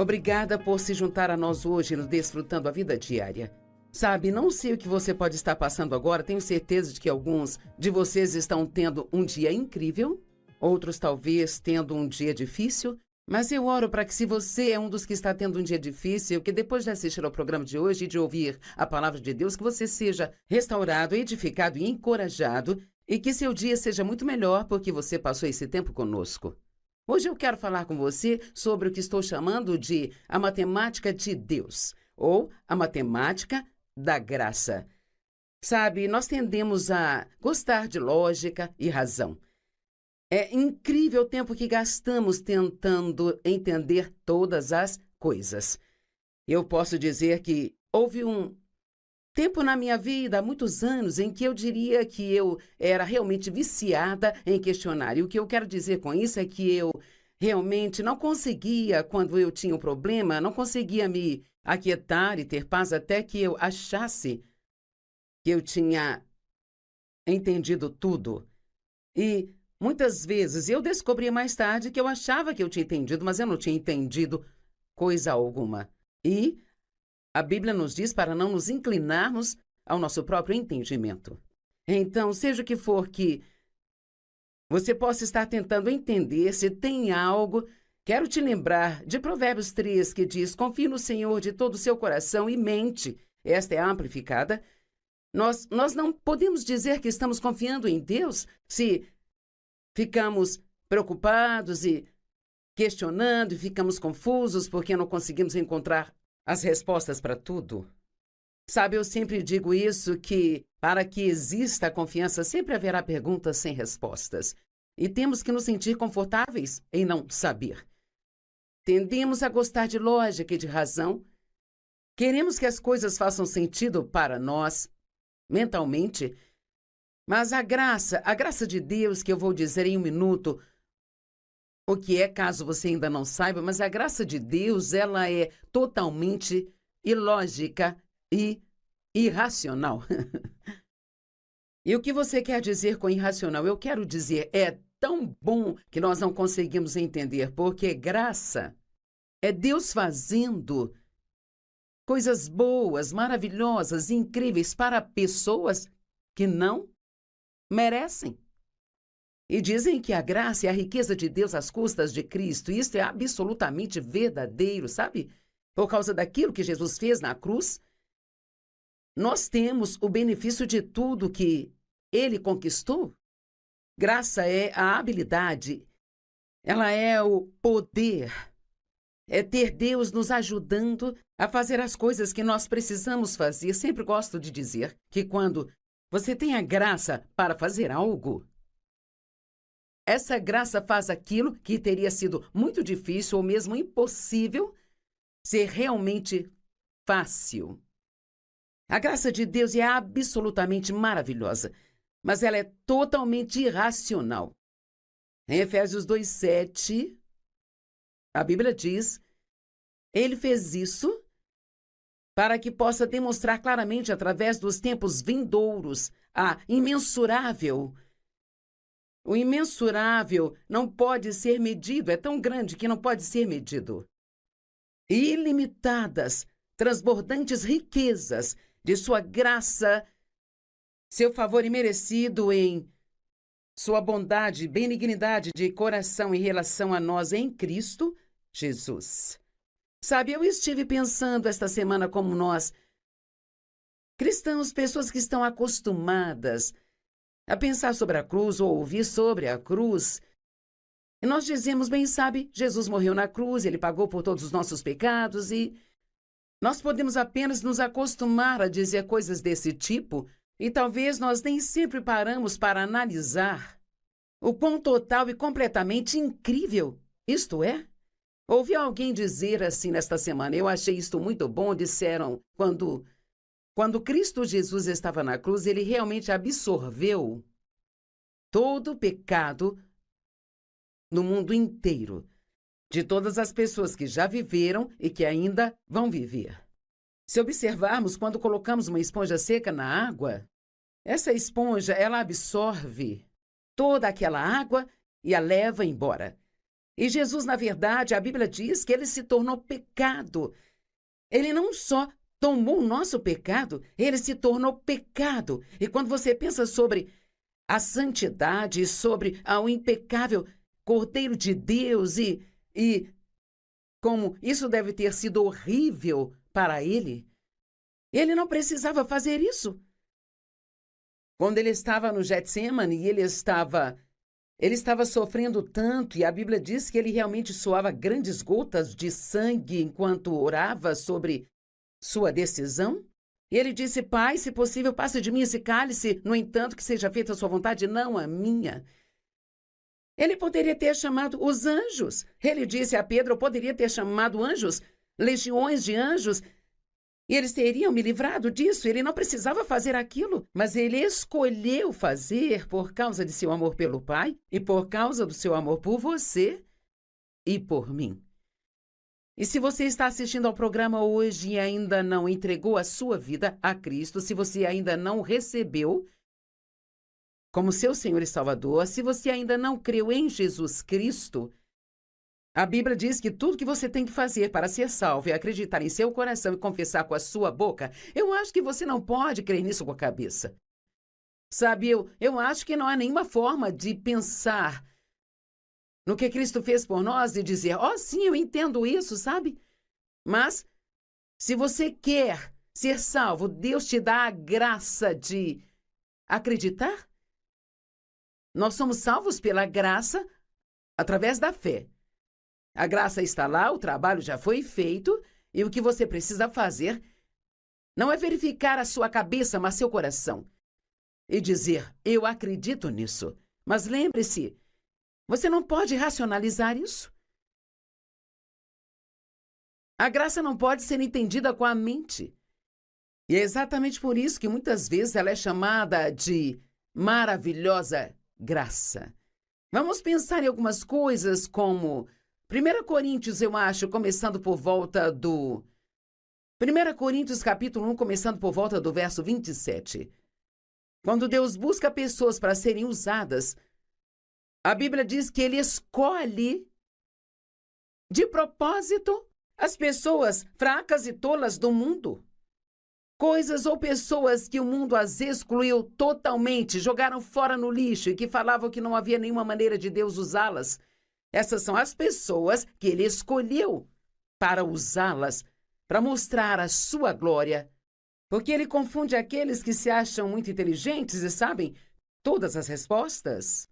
Obrigada por se juntar a nós hoje no Desfrutando a Vida Diária. Sabe, não sei o que você pode estar passando agora, tenho certeza de que alguns de vocês estão tendo um dia incrível, outros talvez tendo um dia difícil, mas eu oro para que, se você é um dos que está tendo um dia difícil, que depois de assistir ao programa de hoje e de ouvir a palavra de Deus, que você seja restaurado, edificado e encorajado, e que seu dia seja muito melhor porque você passou esse tempo conosco. Hoje eu quero falar com você sobre o que estou chamando de a matemática de Deus, ou a matemática da graça. Sabe, nós tendemos a gostar de lógica e razão. É incrível o tempo que gastamos tentando entender todas as coisas. Eu posso dizer que houve um tempo na minha vida, há muitos anos, em que eu diria que eu era realmente viciada em questionar. E o que eu quero dizer com isso é que eu realmente não conseguia, quando eu tinha um problema, não conseguia me aquietar e ter paz até que eu achasse que eu tinha entendido tudo. E muitas vezes eu descobri mais tarde que eu achava que eu tinha entendido, mas eu não tinha entendido coisa alguma. E a Bíblia nos diz para não nos inclinarmos ao nosso próprio entendimento. Então, seja o que for que você possa estar tentando entender, se tem algo, quero te lembrar de Provérbios 3, que diz: confie no Senhor de todo o seu coração e mente. Esta é a amplificada. Nós não podemos dizer que estamos confiando em Deus se ficamos preocupados e questionando e ficamos confusos porque não conseguimos encontrar as respostas para tudo. Sabe, eu sempre digo isso, que para que exista a confiança sempre haverá perguntas sem respostas. E temos que nos sentir confortáveis em não saber. Tendemos a gostar de lógica e de razão. Queremos que as coisas façam sentido para nós, mentalmente. Mas a graça de Deus, que eu vou dizer em um minuto o que é, caso você ainda não saiba, mas a graça de Deus, ela é totalmente ilógica e irracional. E o que você quer dizer com irracional? Eu quero dizer, é tão bom que nós não conseguimos entender, porque graça é Deus fazendo coisas boas, maravilhosas, incríveis para pessoas que não merecem. E dizem que a graça e a riqueza de Deus às custas de Cristo, isso é absolutamente verdadeiro, sabe? Por causa daquilo que Jesus fez na cruz, nós temos o benefício de tudo que Ele conquistou. Graça é a habilidade, ela é o poder, é ter Deus nos ajudando a fazer as coisas que nós precisamos fazer. Sempre gosto de dizer que quando você tem a graça para fazer algo, essa graça faz aquilo que teria sido muito difícil ou mesmo impossível ser realmente fácil. A graça de Deus é absolutamente maravilhosa, mas ela é totalmente irracional. Em Efésios 2:7, a Bíblia diz: Ele fez isso para que possa demonstrar claramente, através dos tempos vindouros, o imensurável não pode ser medido, é tão grande que não pode ser medido. Ilimitadas, transbordantes riquezas de sua graça, seu favor imerecido em sua bondade e benignidade de coração em relação a nós em Cristo Jesus. Sabe, eu estive pensando esta semana como nós, cristãos, pessoas que estão acostumadas a pensar sobre a cruz ou ouvir sobre a cruz, e nós dizemos, bem, sabe, Jesus morreu na cruz, Ele pagou por todos os nossos pecados e nós podemos apenas nos acostumar a dizer coisas desse tipo e talvez nós nem sempre paramos para analisar o quão total e completamente incrível isto é. Ouvi alguém dizer assim nesta semana, eu achei isto muito bom, disseram, quando Cristo Jesus estava na cruz, Ele realmente absorveu todo o pecado no mundo inteiro, de todas as pessoas que já viveram e que ainda vão viver. Se observarmos, quando colocamos uma esponja seca na água, essa esponja, ela absorve toda aquela água e a leva embora. E Jesus, na verdade, a Bíblia diz que ele se tornou pecado. Ele não só tomou o nosso pecado, ele se tornou pecado. E quando você pensa sobre a santidade, sobre o impecável Cordeiro de Deus e como isso deve ter sido horrível para ele, ele não precisava fazer isso. Quando ele estava no Getsemane, ele estava sofrendo tanto, e a Bíblia diz que ele realmente suava grandes gotas de sangue enquanto orava sobre sua decisão. E ele disse: Pai, se possível, passe de mim esse cálice, no entanto, que seja feita a sua vontade, não a minha. Ele poderia ter chamado os anjos. Ele disse a Pedro: eu poderia ter chamado anjos, legiões de anjos, e eles teriam me livrado disso. Ele não precisava fazer aquilo, mas ele escolheu fazer por causa de seu amor pelo Pai e por causa do seu amor por você e por mim. E se você está assistindo ao programa hoje e ainda não entregou a sua vida a Cristo, se você ainda não recebeu como seu Senhor e Salvador, se você ainda não creu em Jesus Cristo, a Bíblia diz que tudo que você tem que fazer para ser salvo é acreditar em seu coração e confessar com a sua boca. Eu acho que você não pode crer nisso com a cabeça. Sabe, eu acho que não há nenhuma forma de pensar no que Cristo fez por nós e dizer: sim, eu entendo isso, sabe? Mas, se você quer ser salvo, Deus te dá a graça de acreditar. Nós somos salvos pela graça através da fé. A graça está lá, o trabalho já foi feito, e o que você precisa fazer não é verificar a sua cabeça, mas seu coração, e dizer: eu acredito nisso. Mas lembre-se, você não pode racionalizar isso. A graça não pode ser entendida com a mente. E é exatamente por isso que muitas vezes ela é chamada de maravilhosa graça. Vamos pensar em algumas coisas como 1 Coríntios, eu acho, começando por volta do... 1 Coríntios, capítulo 1, começando por volta do verso 27. Quando Deus busca pessoas para serem usadas, a Bíblia diz que ele escolhe de propósito as pessoas fracas e tolas do mundo. Coisas ou pessoas que o mundo as excluiu totalmente, jogaram fora no lixo e que falavam que não havia nenhuma maneira de Deus usá-las. Essas são as pessoas que ele escolheu para usá-las, para mostrar a sua glória. Porque ele confunde aqueles que se acham muito inteligentes e sabem todas as respostas.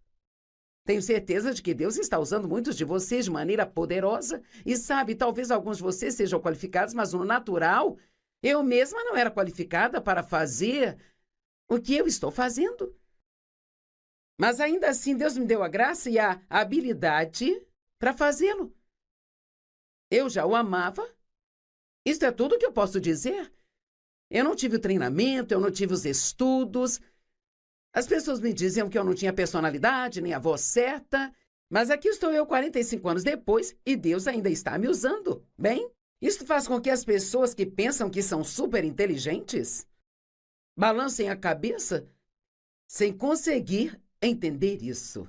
Tenho certeza de que Deus está usando muitos de vocês de maneira poderosa. E sabe, talvez alguns de vocês sejam qualificados, mas no natural, eu mesma não era qualificada para fazer o que eu estou fazendo. Mas ainda assim, Deus me deu a graça e a habilidade para fazê-lo. Eu já o amava. Isto é tudo o que eu posso dizer. Eu não tive o treinamento, eu não tive os estudos. As pessoas me diziam que eu não tinha personalidade, nem a voz certa. Mas aqui estou eu 45 anos depois e Deus ainda está me usando. Bem, isto faz com que as pessoas que pensam que são super inteligentes balancem a cabeça sem conseguir entender isso.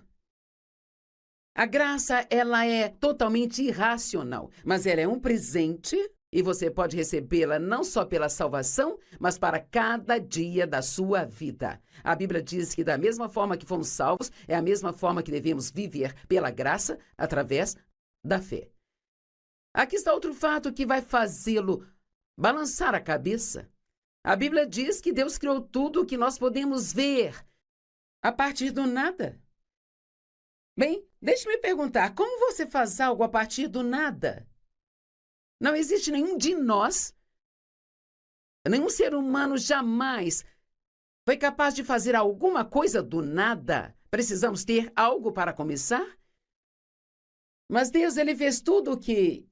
A graça, ela é totalmente irracional, mas ela é um presente e você pode recebê-la não só pela salvação, mas para cada dia da sua vida. A Bíblia diz que da mesma forma que fomos salvos, é a mesma forma que devemos viver pela graça através da fé. Aqui está outro fato que vai fazê-lo balançar a cabeça. A Bíblia diz que Deus criou tudo o que nós podemos ver a partir do nada. Bem, deixe-me perguntar, como você faz algo a partir do nada? Não existe nenhum de nós, nenhum ser humano jamais foi capaz de fazer alguma coisa do nada. Precisamos ter algo para começar? Mas Deus, ele fez tudo o que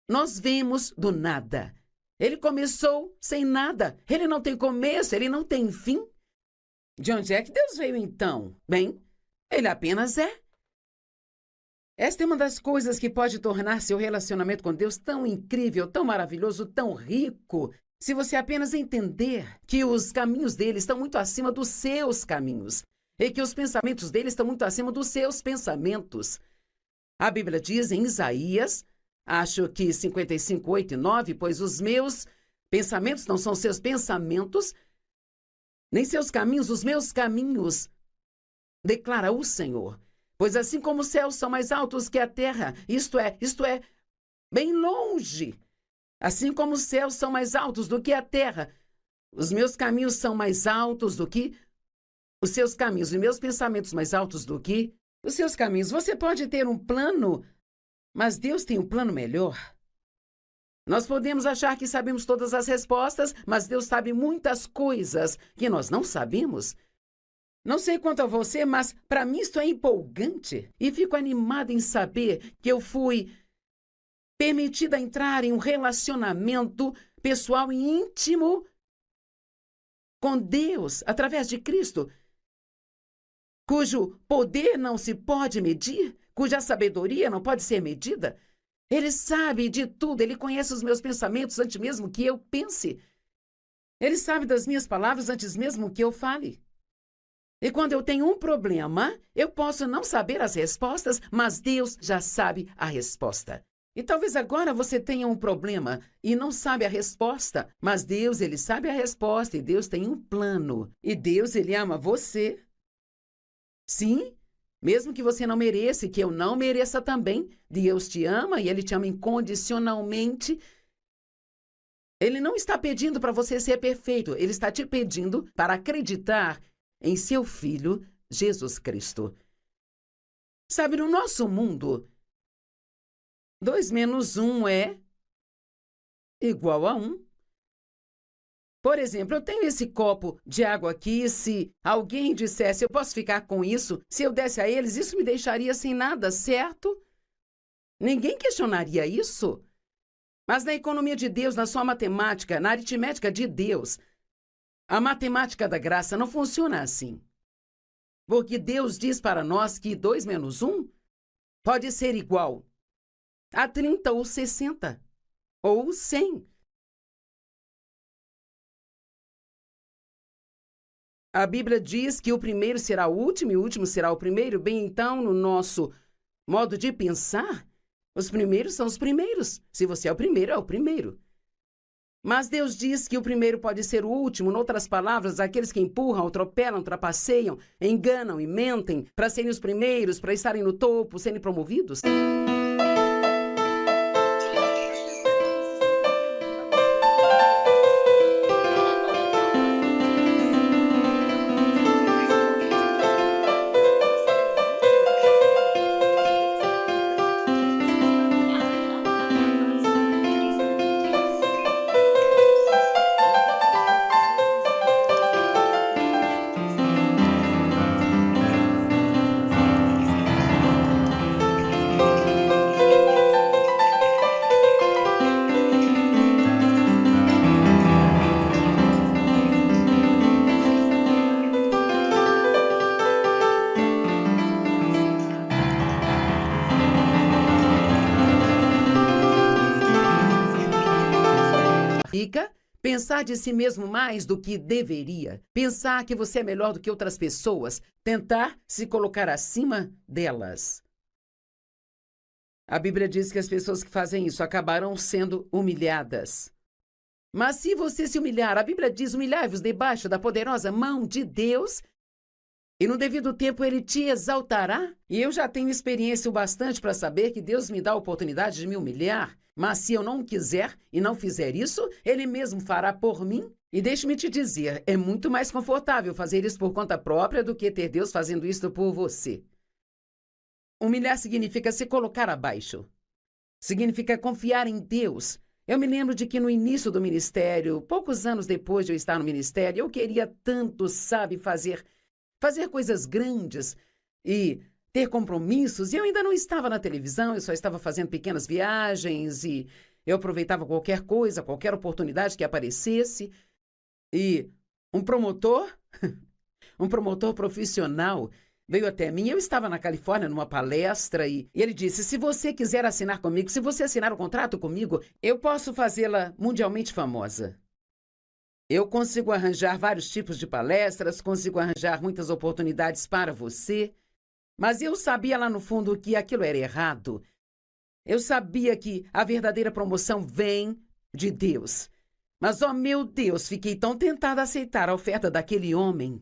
nós vemos do nada. Ele começou sem nada. Ele não tem começo, ele não tem fim. De onde é que Deus veio então? Bem, ele apenas é. Esta é uma das coisas que pode tornar seu relacionamento com Deus tão incrível, tão maravilhoso, tão rico, se você apenas entender que os caminhos dele estão muito acima dos seus caminhos e que os pensamentos dele estão muito acima dos seus pensamentos. A Bíblia diz em Isaías, acho que 55, 8 e 9, pois os meus pensamentos não são seus pensamentos, nem seus caminhos, os meus caminhos, declara o Senhor. Pois assim como os céus são mais altos que a terra, isto é, bem longe, assim como os céus são mais altos do que a terra, os meus caminhos são mais altos do que os seus caminhos, e meus pensamentos mais altos do que os seus caminhos. Você pode ter um plano, mas Deus tem um plano melhor. Nós podemos achar que sabemos todas as respostas, mas Deus sabe muitas coisas que nós não sabemos. Não sei quanto a você, mas para mim isto é empolgante. E fico animada em saber que eu fui permitida a entrar em um relacionamento pessoal e íntimo com Deus, através de Cristo, cujo poder não se pode medir, cuja sabedoria não pode ser medida. Ele sabe de tudo, ele conhece os meus pensamentos antes mesmo que eu pense. Ele sabe das minhas palavras antes mesmo que eu fale. E quando eu tenho um problema, eu posso não saber as respostas, mas Deus já sabe a resposta. E talvez agora você tenha um problema e não sabe a resposta, mas Deus, ele sabe a resposta e Deus tem um plano. E Deus, ele ama você. Sim, mesmo que você não mereça e que eu não mereça também, Deus te ama e ele te ama incondicionalmente. Ele não está pedindo para você ser perfeito, ele está te pedindo para acreditar em seu Filho, Jesus Cristo. Sabe, no nosso mundo, 2 menos 1 é igual a 1. Por exemplo, eu tenho esse copo de água aqui, se alguém dissesse, eu posso ficar com isso, se eu desse a eles, isso me deixaria sem nada, certo? Ninguém questionaria isso. Mas na economia de Deus, na sua matemática, na aritmética de Deus, a matemática da graça não funciona assim. Porque Deus diz para nós que 2 menos 1 pode ser igual a 30 ou 60 ou 100. A Bíblia diz que o primeiro será o último e o último será o primeiro. Bem, então, no nosso modo de pensar, os primeiros são os primeiros. Se você é o primeiro, é o primeiro. Mas Deus diz que o primeiro pode ser o último. Em outras palavras, aqueles que empurram, atropelam, trapaceiam, enganam e mentem para serem os primeiros, para estarem no topo, serem promovidos. Pensar de si mesmo mais do que deveria, pensar que você é melhor do que outras pessoas, tentar se colocar acima delas. A Bíblia diz que as pessoas que fazem isso acabarão sendo humilhadas. Mas se você se humilhar, a Bíblia diz, humilhai-vos debaixo da poderosa mão de Deus, e no devido tempo ele te exaltará. E eu já tenho experiência o bastante para saber que Deus me dá a oportunidade de me humilhar. Mas se eu não quiser e não fizer isso, ele mesmo fará por mim. E deixe-me te dizer, é muito mais confortável fazer isso por conta própria do que ter Deus fazendo isso por você. Humilhar significa se colocar abaixo. Significa confiar em Deus. Eu me lembro de que no início do ministério, poucos anos depois de eu estar no ministério, eu queria tanto, sabe, fazer coisas grandes e ter compromissos, e eu ainda não estava na televisão, eu só estava fazendo pequenas viagens, e eu aproveitava qualquer coisa, qualquer oportunidade que aparecesse, e um promotor profissional veio até mim. Eu estava na Califórnia numa palestra, e ele disse, se você quiser assinar comigo, se você assinar um contrato comigo, eu posso fazê-la mundialmente famosa. Eu consigo arranjar vários tipos de palestras, consigo arranjar muitas oportunidades para você. Mas eu sabia lá no fundo que aquilo era errado. Eu sabia que a verdadeira promoção vem de Deus. Mas, oh meu Deus, fiquei tão tentada a aceitar a oferta daquele homem.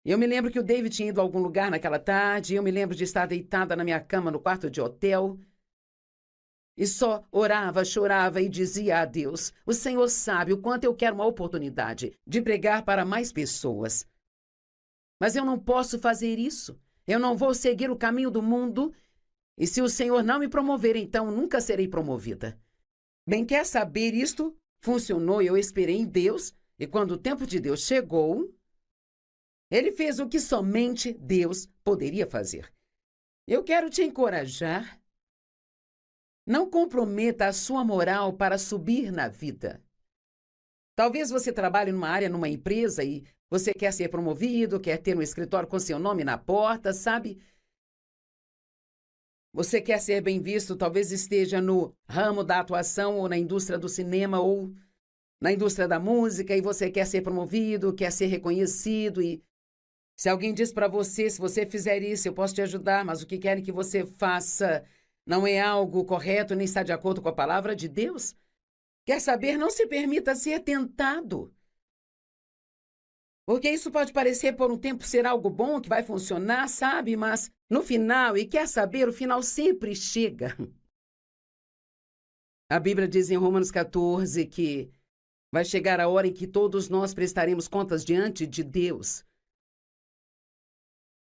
Eu me lembro que o David tinha ido a algum lugar naquela tarde, eu me lembro de estar deitada na minha cama no quarto de hotel e só orava, chorava e dizia a Deus: o Senhor sabe o quanto eu quero uma oportunidade de pregar para mais pessoas. Mas eu não posso fazer isso. Eu não vou seguir o caminho do mundo e se o Senhor não me promover, então nunca serei promovida. Bem, quer saber, isto funcionou, eu esperei em Deus e quando o tempo de Deus chegou, Ele fez o que somente Deus poderia fazer. Eu quero te encorajar. Não comprometa a sua moral para subir na vida. Talvez você trabalhe numa área, numa empresa e você quer ser promovido, quer ter um escritório com seu nome na porta, sabe? Você quer ser bem visto, talvez esteja no ramo da atuação ou na indústria do cinema ou na indústria da música e você quer ser promovido, quer ser reconhecido e se alguém diz para você, se você fizer isso, eu posso te ajudar, mas o que querem que você faça não é algo correto nem está de acordo com a palavra de Deus? Quer saber? Não se permita ser tentado. Porque isso pode parecer por um tempo ser algo bom, que vai funcionar, sabe? Mas no final, e quer saber, o final sempre chega. A Bíblia diz em Romanos 14 que vai chegar a hora em que todos nós prestaremos contas diante de Deus.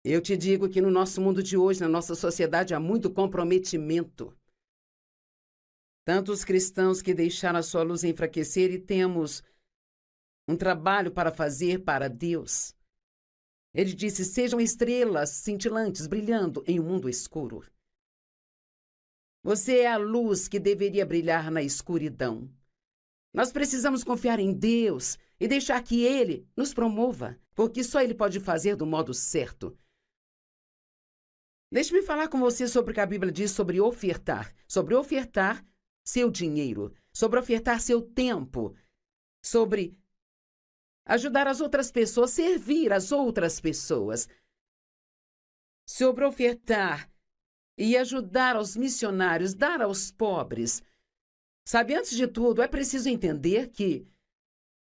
Eu te digo que no nosso mundo de hoje, na nossa sociedade, há muito comprometimento. Tantos cristãos que deixaram a sua luz enfraquecer e temos um trabalho para fazer para Deus. Ele disse, sejam estrelas cintilantes, brilhando em um mundo escuro. Você é a luz que deveria brilhar na escuridão. Nós precisamos confiar em Deus e deixar que Ele nos promova, porque só Ele pode fazer do modo certo. Deixe-me falar com você sobre o que a Bíblia diz sobre ofertar seu dinheiro, sobre ofertar seu tempo, sobre ajudar as outras pessoas, servir as outras pessoas, sobre ofertar e ajudar aos missionários, dar aos pobres. Sabe, antes de tudo, é preciso entender que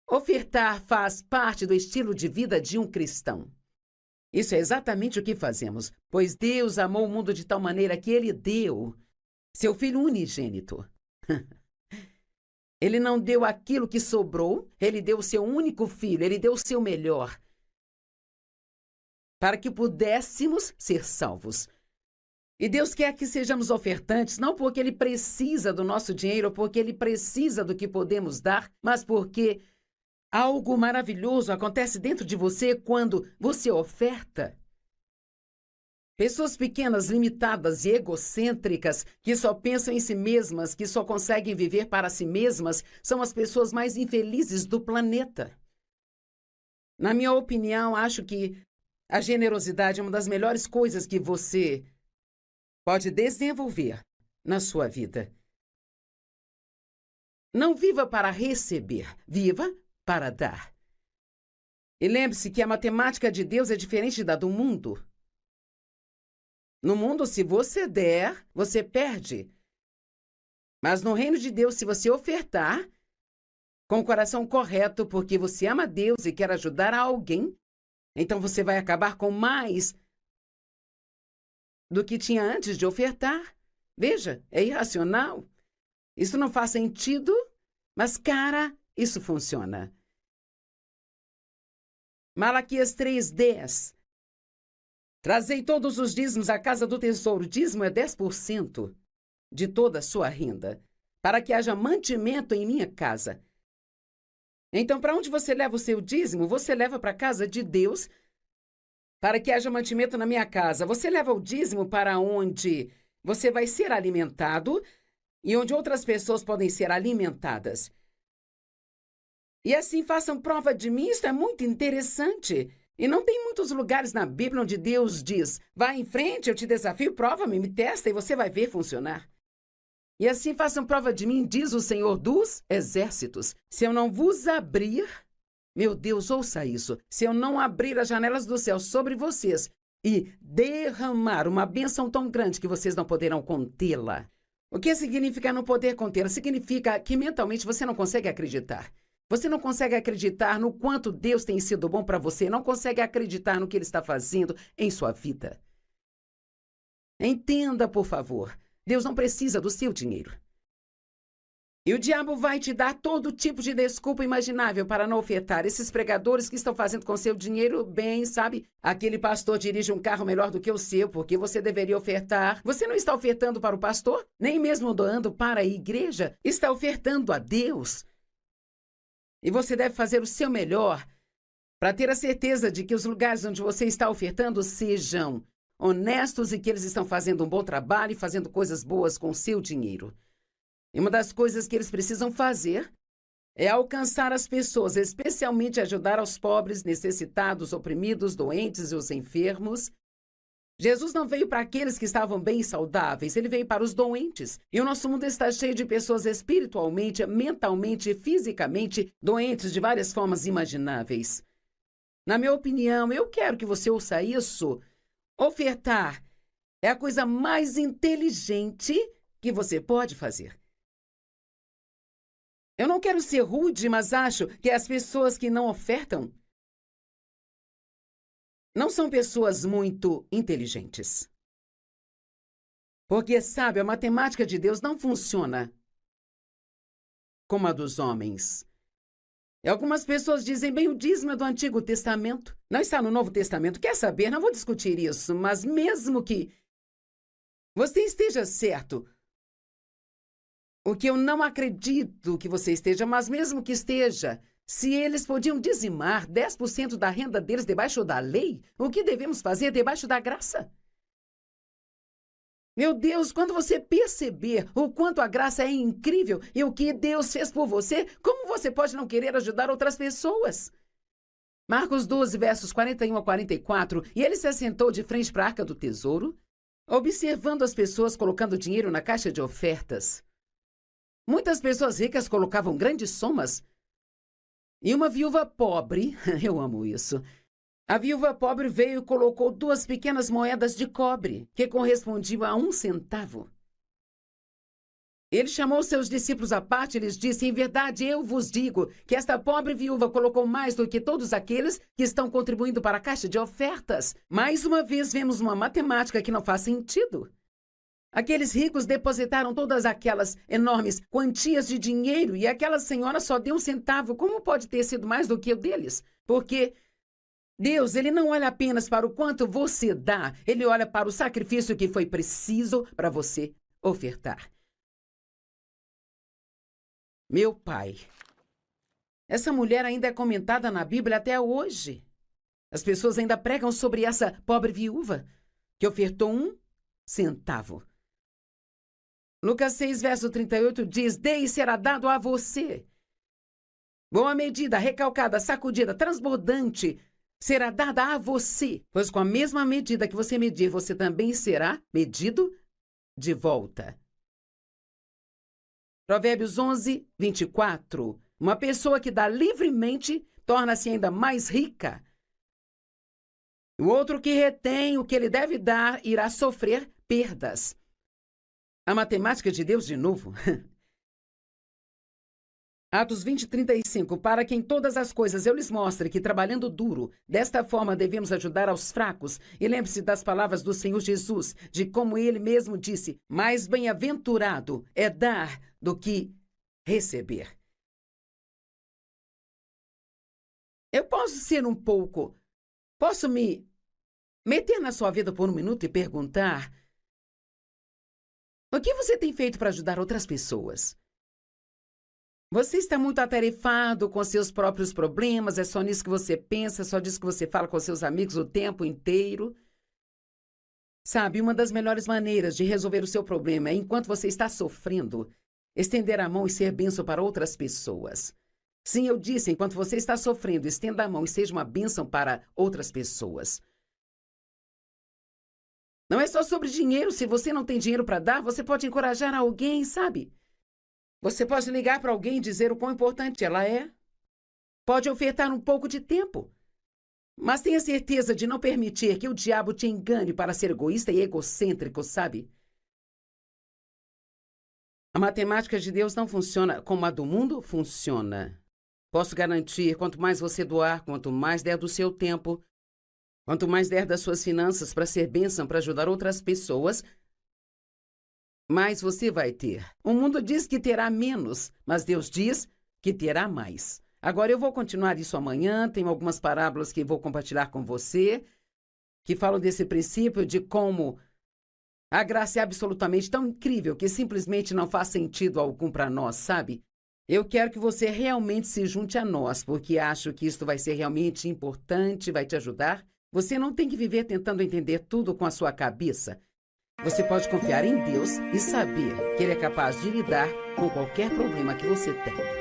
ofertar faz parte do estilo de vida de um cristão. Isso é exatamente o que fazemos, pois Deus amou o mundo de tal maneira que Ele deu seu Filho unigênito. Ele não deu aquilo que sobrou, Ele deu o seu único filho, Ele deu o seu melhor, para que pudéssemos ser salvos. E Deus quer que sejamos ofertantes, não porque Ele precisa do nosso dinheiro, ou porque Ele precisa do que podemos dar, mas porque algo maravilhoso acontece dentro de você quando você oferta. Pessoas pequenas, limitadas e egocêntricas, que só pensam em si mesmas, que só conseguem viver para si mesmas, são as pessoas mais infelizes do planeta. Na minha opinião, acho que a generosidade é uma das melhores coisas que você pode desenvolver na sua vida. Não viva para receber, viva para dar. E lembre-se que a matemática de Deus é diferente da do mundo. No mundo, se você der, você perde. Mas no reino de Deus, se você ofertar com o coração correto, porque você ama Deus e quer ajudar a alguém, então você vai acabar com mais do que tinha antes de ofertar. Veja, é irracional. Isso não faz sentido, mas, cara, isso funciona. Malaquias 3:10. Trazei todos os dízimos à casa do tesouro. Dízimo é 10% de toda a sua renda, para que haja mantimento em minha casa. Então, para onde você leva o seu dízimo? Você leva para a casa de Deus, para que haja mantimento na minha casa. Você leva o dízimo para onde você vai ser alimentado e onde outras pessoas podem ser alimentadas. E assim façam prova de mim, isso é muito interessante. E não tem muitos lugares na Bíblia onde Deus diz, vá em frente, eu te desafio, prova-me, me testa e você vai ver funcionar. E assim façam prova de mim, diz o Senhor dos Exércitos. Se eu não vos abrir, meu Deus, ouça isso, se eu não abrir as janelas do céu sobre vocês e derramar uma bênção tão grande que vocês não poderão contê-la. O que significa não poder contê-la? Significa que mentalmente você não consegue acreditar. Você não consegue acreditar no quanto Deus tem sido bom para você, não consegue acreditar no que Ele está fazendo em sua vida. Entenda, por favor, Deus não precisa do seu dinheiro. E o diabo vai te dar todo tipo de desculpa imaginável para não ofertar. Esses pregadores que estão fazendo com seu dinheiro, bem, sabe? Aquele pastor dirige um carro melhor do que o seu, porque você deveria ofertar. Você não está ofertando para o pastor, nem mesmo doando para a igreja. Está ofertando a Deus. E você deve fazer o seu melhor para ter a certeza de que os lugares onde você está ofertando sejam honestos e que eles estão fazendo um bom trabalho e fazendo coisas boas com o seu dinheiro. E uma das coisas que eles precisam fazer é alcançar as pessoas, especialmente ajudar aos pobres, necessitados, oprimidos, doentes e os enfermos. Jesus não veio para aqueles que estavam bem e saudáveis, ele veio para os doentes. E o nosso mundo está cheio de pessoas espiritualmente, mentalmente e fisicamente doentes de várias formas imagináveis. Na minha opinião, eu quero que você ouça isso. Ofertar é a coisa mais inteligente que você pode fazer. Eu não quero ser rude, mas acho que as pessoas que não ofertam não são pessoas muito inteligentes. Porque, sabe, a matemática de Deus não funciona como a dos homens. E algumas pessoas dizem, bem, o dízimo é do Antigo Testamento. Não está no Novo Testamento. Quer saber? Não vou discutir isso, mas mesmo que você esteja certo, o que eu não acredito que você esteja, mas mesmo que esteja, se eles podiam dizimar 10% da renda deles debaixo da lei, o que devemos fazer debaixo da graça? Meu Deus, quando você perceber o quanto a graça é incrível e o que Deus fez por você, como você pode não querer ajudar outras pessoas? Marcos 12, versos 41 a 44, e ele se assentou de frente para a arca do tesouro, observando as pessoas colocando dinheiro na caixa de ofertas. Muitas pessoas ricas colocavam grandes somas. E uma viúva pobre, eu amo isso, a viúva pobre veio e colocou 2 pequenas moedas de cobre, que correspondiam a 1 centavo. Ele chamou seus discípulos à parte e lhes disse, em verdade, eu vos digo que esta pobre viúva colocou mais do que todos aqueles que estão contribuindo para a caixa de ofertas. Mais uma vez vemos uma matemática que não faz sentido. Aqueles ricos depositaram todas aquelas enormes quantias de dinheiro e aquela senhora só deu 1 centavo. Como pode ter sido mais do que o deles? Porque Deus, ele não olha apenas para o quanto você dá, ele olha para o sacrifício que foi preciso para você ofertar. Meu pai, essa mulher ainda é comentada na Bíblia até hoje. As pessoas ainda pregam sobre essa pobre viúva que ofertou 1 centavo. Lucas 6, verso 38 diz, dê e será dado a você. Boa medida, recalcada, sacudida, transbordante, será dada a você. Pois com a mesma medida que você medir, você também será medido de volta. Provérbios 11, 24. Uma pessoa que dá livremente torna-se ainda mais rica. O outro que retém o que ele deve dar irá sofrer perdas. A matemática de Deus de novo. Atos 20, 35. Para que em todas as coisas eu lhes mostre que trabalhando duro, desta forma devemos ajudar aos fracos. E lembre-se das palavras do Senhor Jesus, de como ele mesmo disse, mais bem-aventurado é dar do que receber. Eu posso me meter na sua vida por 1 minuto e perguntar, o que você tem feito para ajudar outras pessoas? Você está muito atarefado com seus próprios problemas, é só nisso que você pensa, é só disso que você fala com seus amigos o tempo inteiro? Sabe, uma das melhores maneiras de resolver o seu problema é, enquanto você está sofrendo, estender a mão e ser bênção para outras pessoas. Sim, eu disse, enquanto você está sofrendo, estenda a mão e seja uma bênção para outras pessoas. Não é só sobre dinheiro. Se você não tem dinheiro para dar, você pode encorajar alguém, sabe? Você pode ligar para alguém e dizer o quão importante ela é. Pode ofertar um pouco de tempo. Mas tenha certeza de não permitir que o diabo te engane para ser egoísta e egocêntrico, sabe? A matemática de Deus não funciona como a do mundo funciona. Posso garantir, quanto mais você doar, quanto mais der do seu tempo, quanto mais der das suas finanças para ser bênção, para ajudar outras pessoas, mais você vai ter. O mundo diz que terá menos, mas Deus diz que terá mais. Agora eu vou continuar isso amanhã, tenho algumas parábolas que vou compartilhar com você, que falam desse princípio de como a graça é absolutamente tão incrível que simplesmente não faz sentido algum para nós, sabe? Eu quero que você realmente se junte a nós, porque acho que isso vai ser realmente importante, vai te ajudar. Você não tem que viver tentando entender tudo com a sua cabeça. Você pode confiar em Deus e saber que Ele é capaz de lidar com qualquer problema que você tem.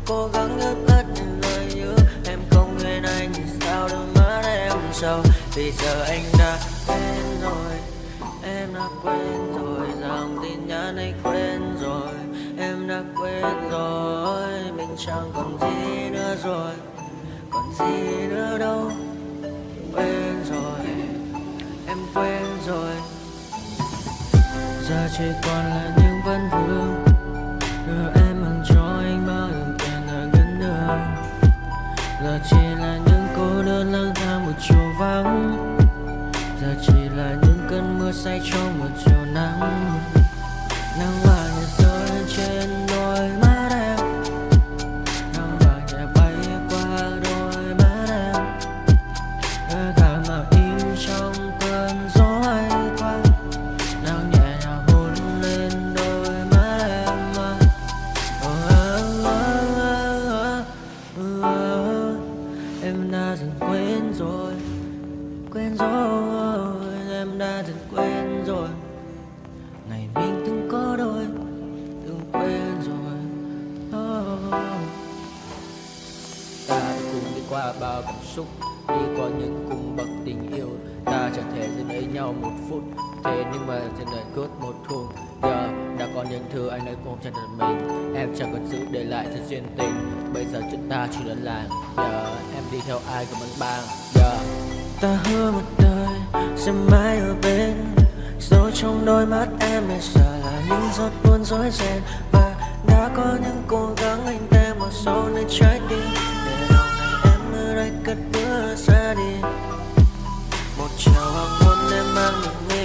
cố gắng nhớ tất những lời nhớ. Em không quên anh thì sao đôi mắt em sầu. Vì giờ anh đã quên rồi, em đã quên rồi, dòng tin nhắn anh quên rồi. Em đã quên rồi, mình chẳng còn gì nữa rồi, còn gì nữa đâu. Quên rồi, em quên rồi. Giờ chỉ còn là những vấn vương, đưa em mang cho anh bao nhiêu tiền ở gần đường. Giờ chỉ là những cô đơn lang thang một chiều vắng. Giờ chỉ là những cơn mưa say trong một chiều nắng. Nắng vàng nhẹ rơi trên đôi mắt em, nắng vàng nhẹ bay qua đôi mắt em. Đôi gà mà im trong cơn gió hay qua, nắng nhẹ nhàng hôn lên đôi mắt em. Em đã dần quên rồi, quên rồi, em đã dần quên rồi. Ngày mình từng có đôi, từng quên rồi. Ta đã cùng đi qua bao cảm xúc, đi qua những cung bậc tình yêu. Ta chẳng thể giữ lấy nhau một phút, thế nhưng mà trên đời cướp một thu. Giờ đã có những thứ anh ấy cũng chẳng thật mình, em chẳng còn giữ để lại sự duyên tình. Bây giờ chúng ta chỉ đơn làng, giờ em đi theo ai cũng vẫn bang. Giờ Ta hứa một đời sẽ mãi ở bên, dấu trong đôi mắt em bây giờ là những giọt buồn rối ren. Và đã có những cố gắng anh đem vào sâu nơi trái tim, để lòng này em ở đây cất bước ra đi. Một chiều hoàng hôn em mang mình